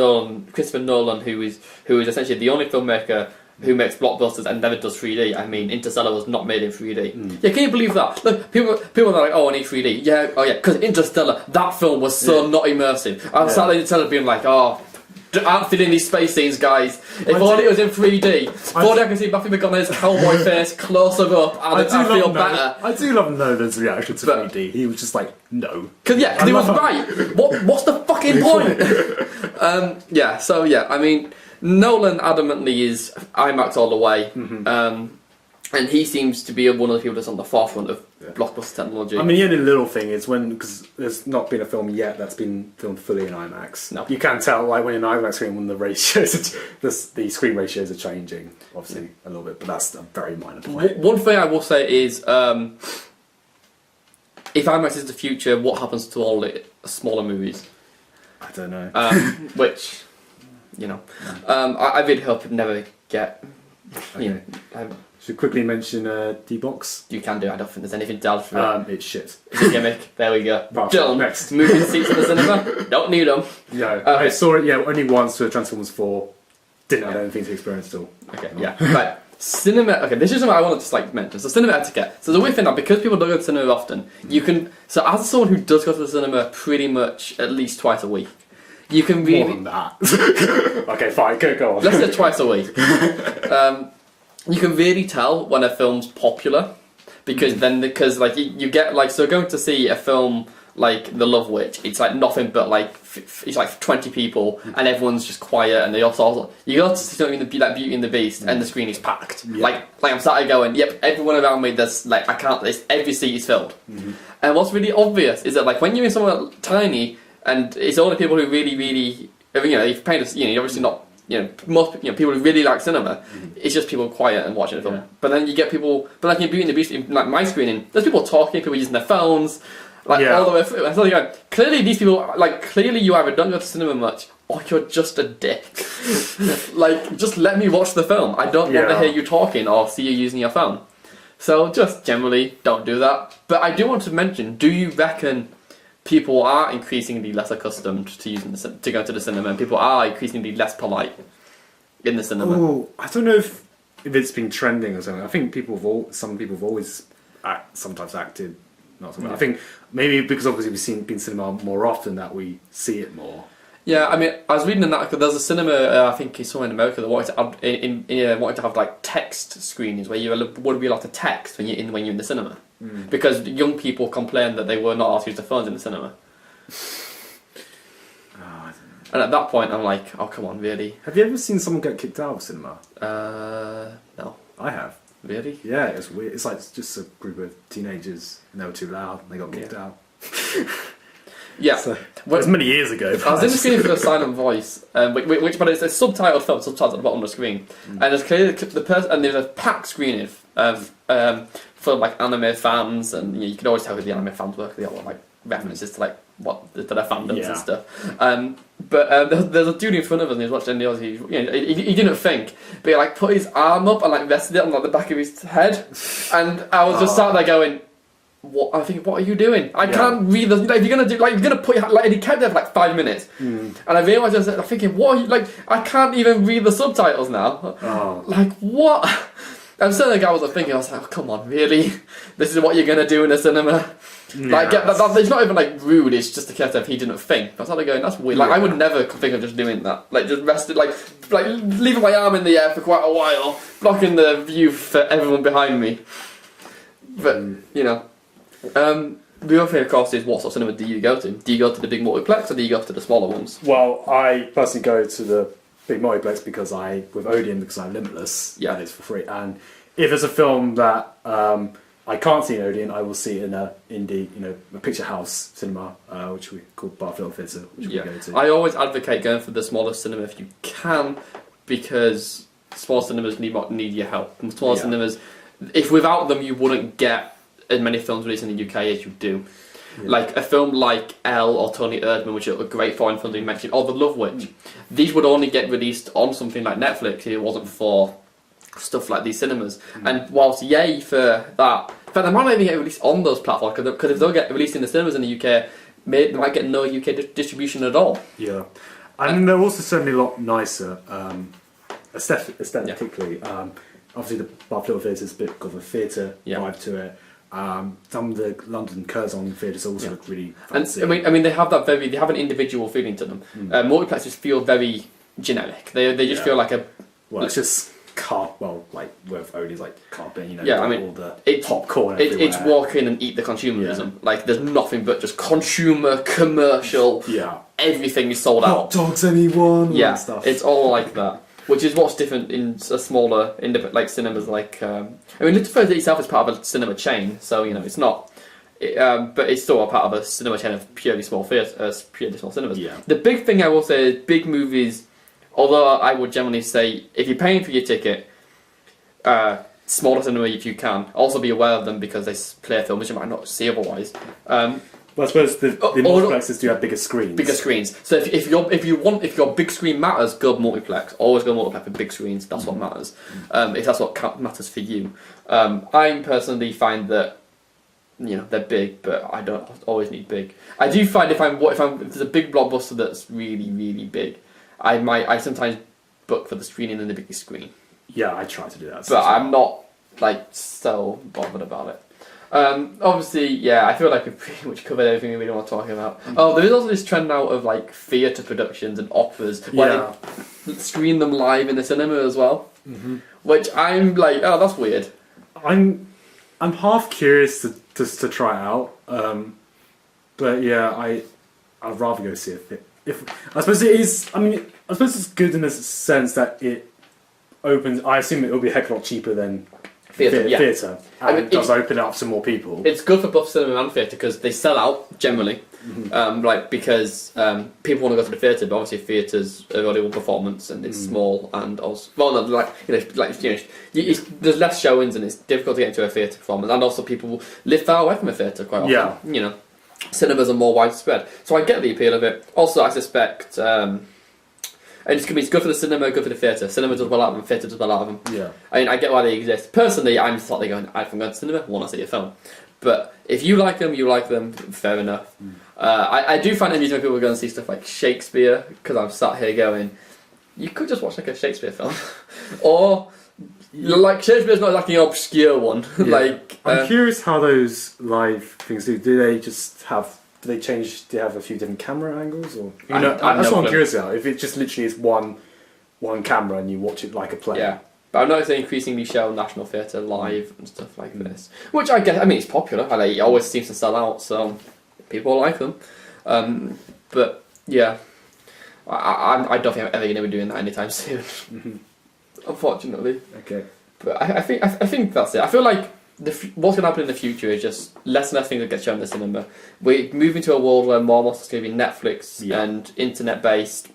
S2: Nolan, who is essentially the only filmmaker who makes blockbusters and never does 3D. I mean, Interstellar was not made in 3D. Yeah, can you believe that? Look, people are like, oh, I need 3D. Yeah, oh yeah, because Interstellar, that film was so not immersive. I was sat there in Interstellar being like, oh, aren't fitting these space scenes, guys. If only it was in 3D. If only I can see Matthew McConaughey's cowboy face closer up, and I feel better.
S1: I do love Nolan's reaction to 3D. He was just like, no.
S2: Because he was right. What's the fucking point? I mean, Nolan adamantly is IMAX all the way, and he seems to be one of the people that's on the forefront of blockbuster technology. I
S1: mean, the only little thing is because there's not been a film yet that's been filmed fully in IMAX.
S2: No.
S1: You can tell, like, when in IMAX screen, when the ratios, the screen ratios are changing, obviously, a little bit, but that's a very minor point.
S2: One thing I will say is, if IMAX is the future, what happens to all the smaller movies?
S1: I don't know.
S2: Which, I really hope it never get.
S1: Okay. Should quickly mention D-Box.
S2: You can do. I don't think there's anything to add for it.
S1: It's shit.
S2: It's a gimmick. There we go. Done.
S1: Next.
S2: Moving seats in the cinema. Don't need them.
S1: No, I saw it. Only once for Transformers 4. Didn't have anything to experience at all.
S2: Okay. Yeah. Right. Cinema. Okay. This is something I wanted to mention. So cinema etiquette. So the weird thing that because people don't go to cinema often, you can. So as someone who does go to the cinema pretty much at least twice a week, you can really.
S1: More than that. Okay, fine. Go on.
S2: Let's say twice a week. You can really tell when a film's popular because you get like, so going to see a film like The Love Witch, it's like nothing but like it's like 20 people and everyone's just quiet, and they also you go to see something like Beauty and the Beast and the screen is packed. Like I'm sat there going, yep, everyone around me, there's like every seat is filled. And what's really obvious is that like when you're in somewhere tiny and it's only people who really you've paid us, you're obviously not. Most people who really like cinema, it's just people quiet and watching a film. But then you get people, but like in Beauty and the Beast, in like my screening, there's people talking, people using their phones, all the way through. And so you go, clearly you either don't go to cinema much or you're just a dick. Like, just let me watch the film. I don't want to hear you talking or see you using your phone. So just generally don't do that. But I do want to mention, do you reckon people are increasingly less accustomed to go to the cinema, and people are increasingly less polite in the cinema?
S1: Oh, I don't know if it's been trending or something. I think some people have always sometimes acted not so well. I think maybe because obviously we've been cinema more often that we see it more.
S2: Yeah, I mean, I was reading in that there's a cinema I think somewhere in America that wanted to have like text screenings where you would be allowed to text when you're in the cinema. Because young people complained that they were not allowed to use their phones in the cinema. And at that point, I'm like, oh, come on, really?
S1: Have you ever seen someone get kicked out of cinema?
S2: No.
S1: I have.
S2: Really?
S1: Yeah, it's weird. It's like just a group of teenagers, and they were too loud, and they got kicked out.
S2: Yeah.
S1: So, it was many years ago.
S2: I was in the screen for The Silent Voice, which but it's a subtitled film, subtitled at the bottom of the screen. And there's clearly and there's a packed screening for like anime fans, and you can always tell who the anime fans were, because they all have like references to like to their fandoms and stuff. But there's a dude in front of us, and he was watching the Aussie. He didn't think, but he like put his arm up and like rested it on like the back of his head, and I was just sat there going, "What? I think, what are you doing? I can't read the. Like, if you're gonna put like." And he kept there for like 5 minutes, and I realised I'm thinking, "What? Are you, like, I can't even read the subtitles now. Like what?" And so the guy was thinking, I was like, oh, come on, really? This is what you're gonna do in a cinema? Like, it's not even like rude. It's just a case of he didn't think. I started going, that's weird. Like, I would never think of just doing that. Like, just rested, like leaving my arm in the air for quite a while, blocking the view for everyone behind me. But the other thing, of course, is what sort of cinema do you go to? Do you go to the big multiplex or do you go to the smaller ones?
S1: Well, I personally go to the big multiplex because with Odeon, because I'm limitless, and it's for free. And if there's a film that I can't see in Odeon, I will see it in a indie, a picture house cinema, which we call Bar Film Theatre, which we go to.
S2: I always advocate going for the smaller cinema if you can, because small cinemas need your help. And smaller cinemas, if without them you wouldn't get as many films released in the UK as you do. Yeah. Like a film like Elle or Tony Erdmann, which are great foreign films you mentioned, or The Love Witch, these would only get released on something like Netflix if it wasn't for stuff like these cinemas. And whilst yay for that, In fact, they might not even get released on those platforms because if they'll get released in the cinemas in the UK, they might get no UK distribution at all.
S1: Yeah, I mean they're also certainly a lot nicer aesthetically. Obviously, the Bath Little Theatre is a bit of a theatre vibe to it. Some of the London Curzon theatres also look really fancy.
S2: And I mean, they have an individual feeling to them. Multiplexes feel very generic. They just feel like
S1: it's just with only like carpet, you know.
S2: Yeah, I mean,
S1: all the popcorn.
S2: It's walk in and eat the consumerism. Like there's nothing but just consumer commercial.
S1: Yeah,
S2: everything is sold out.
S1: Hot dogs, anyone?
S2: Yeah,
S1: stuff.
S2: It's all like that. Which is what's different in a smaller independent like cinemas. Like I mean, Little Theatre itself is part of a cinema chain, so you know it's not. But it's still a part of a cinema chain of purely small cinemas.
S1: Yeah.
S2: The big thing I will say is big movies. Although I would generally say if you're paying for your ticket, smaller cinema if you can. Also be aware of them because they play films you might not see otherwise.
S1: Well, I suppose the multiplexes do have bigger screens.
S2: Bigger screens. So if your big screen matters, go multiplex. Always go multiplex for big screens. That's what matters. If that's what matters for you. I personally find that they're big, but I don't always need big. I do find if there's a big blockbuster that's really really big, I sometimes book for the screening in the biggest screen.
S1: Yeah, I try to do that.
S2: But I'm not so bothered about it. Obviously, I feel like we've pretty much covered everything we really want to talk about. Oh, there is also this trend now of like theatre productions and operas where they screen them live in the cinema as well. Mm-hmm. Which I'm like, oh, that's weird.
S1: I'm half curious to try it out. But yeah, I'd rather go see it. I suppose it is. I mean, I suppose it's good in the sense that it opens. I assume it will be a heck of a lot cheaper than theatre. And it does open it up to more people.
S2: It's good for both cinema and theatre because they sell out generally. Mm-hmm. Because people want to go to the theatre, but obviously theatre's only one performance and it's small and also there's less showings and it's difficult to get into a theatre performance, and also people live far away from a theatre quite often. Yeah, cinemas are more widespread, so I get the appeal of it. Also, I suspect. And it's good for the cinema, good for the theatre. Cinema does well out of them, theatre does well out of them. Yeah. I mean, I get why they exist. Personally, I'm slightly going, if I'm going to cinema, I want to see a film. But if you like them, fair enough. I do find it amusing when people go and see stuff like Shakespeare, because I'm sat here going, you could just watch like a Shakespeare film. Or, like, Shakespeare's not like an obscure one.
S1: Yeah. I'm curious how those live things do. Do they just have... Do they have a few different camera angles, or that's what I'm curious about. If it just literally is one camera and you watch it like a play.
S2: Yeah, but I've noticed they increasingly show National Theatre live and stuff like this, which I guess. I mean, it's popular. It always seems to sell out, so people like them. But yeah, I don't think I'm ever going to be doing that anytime soon. Unfortunately.
S1: Okay.
S2: But I think that's it. I feel like. What's going to happen in the future is just less and less things that get shown in the cinema. We're moving to a world where more and more stuff's going to be Netflix and internet based.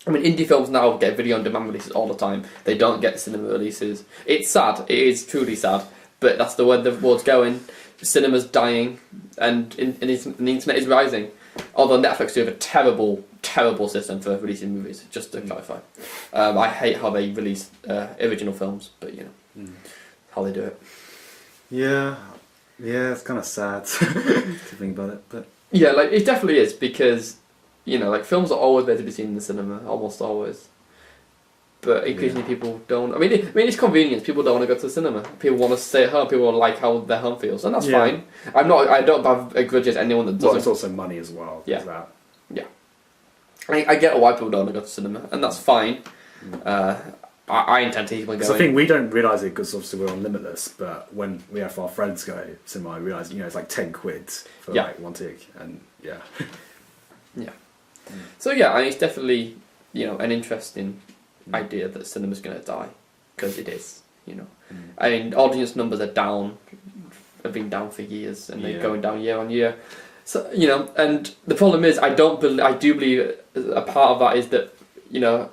S2: I mean, indie films now get video on demand releases all the time. They don't get cinema releases. It's sad. It is truly sad. But that's the way the world's going. Cinema's dying, and the internet is rising. Although Netflix do have a terrible, terrible system for releasing movies. Just to clarify, I hate how they release original films, but how they do it.
S1: Yeah, it's kind of sad to think about it, but
S2: yeah, like it definitely is because like films are always there to be seen in the cinema, almost always. But increasingly, people don't. I mean, it's convenience. People don't want to go to the cinema. People want to stay at home. People like how their home feels, and that's fine. I don't have a grudge against anyone that doesn't.
S1: Well, it's also money as well.
S2: Yeah, I get why people don't want to go to the cinema, and that's fine. I intend to keep on going.
S1: So I think we don't realise it because obviously we're on Limitless, but when we have our friends go cinema, I realise it's like £10 for like one ticket, and yeah.
S2: So I mean, it's definitely an interesting idea that cinema's going to die, because it is. I mean, audience numbers are down, have been down for years, and they're going down year on year. So and the problem is, I do believe a part of that is that.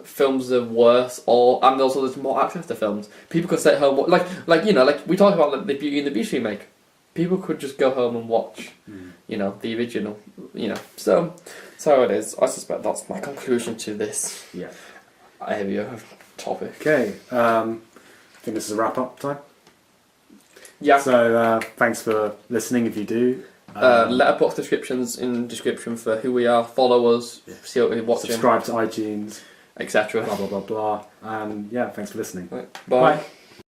S2: Films are worse, and also there's more access to films. People could stay at home, like we talk about the Beauty and the Beast remake. People could just go home and watch, the original, So it is. I suspect that's my conclusion to this.
S1: Yeah.
S2: Area of topic.
S1: Okay. I think this is a wrap up time.
S2: Yeah.
S1: So thanks for listening if you do.
S2: Letterboxd descriptions in description for who we are. Follow us. See what we're watching.
S1: Subscribe to iTunes.
S2: Etc.
S1: Blah blah blah blah. And yeah, thanks for listening.
S2: Right. Bye.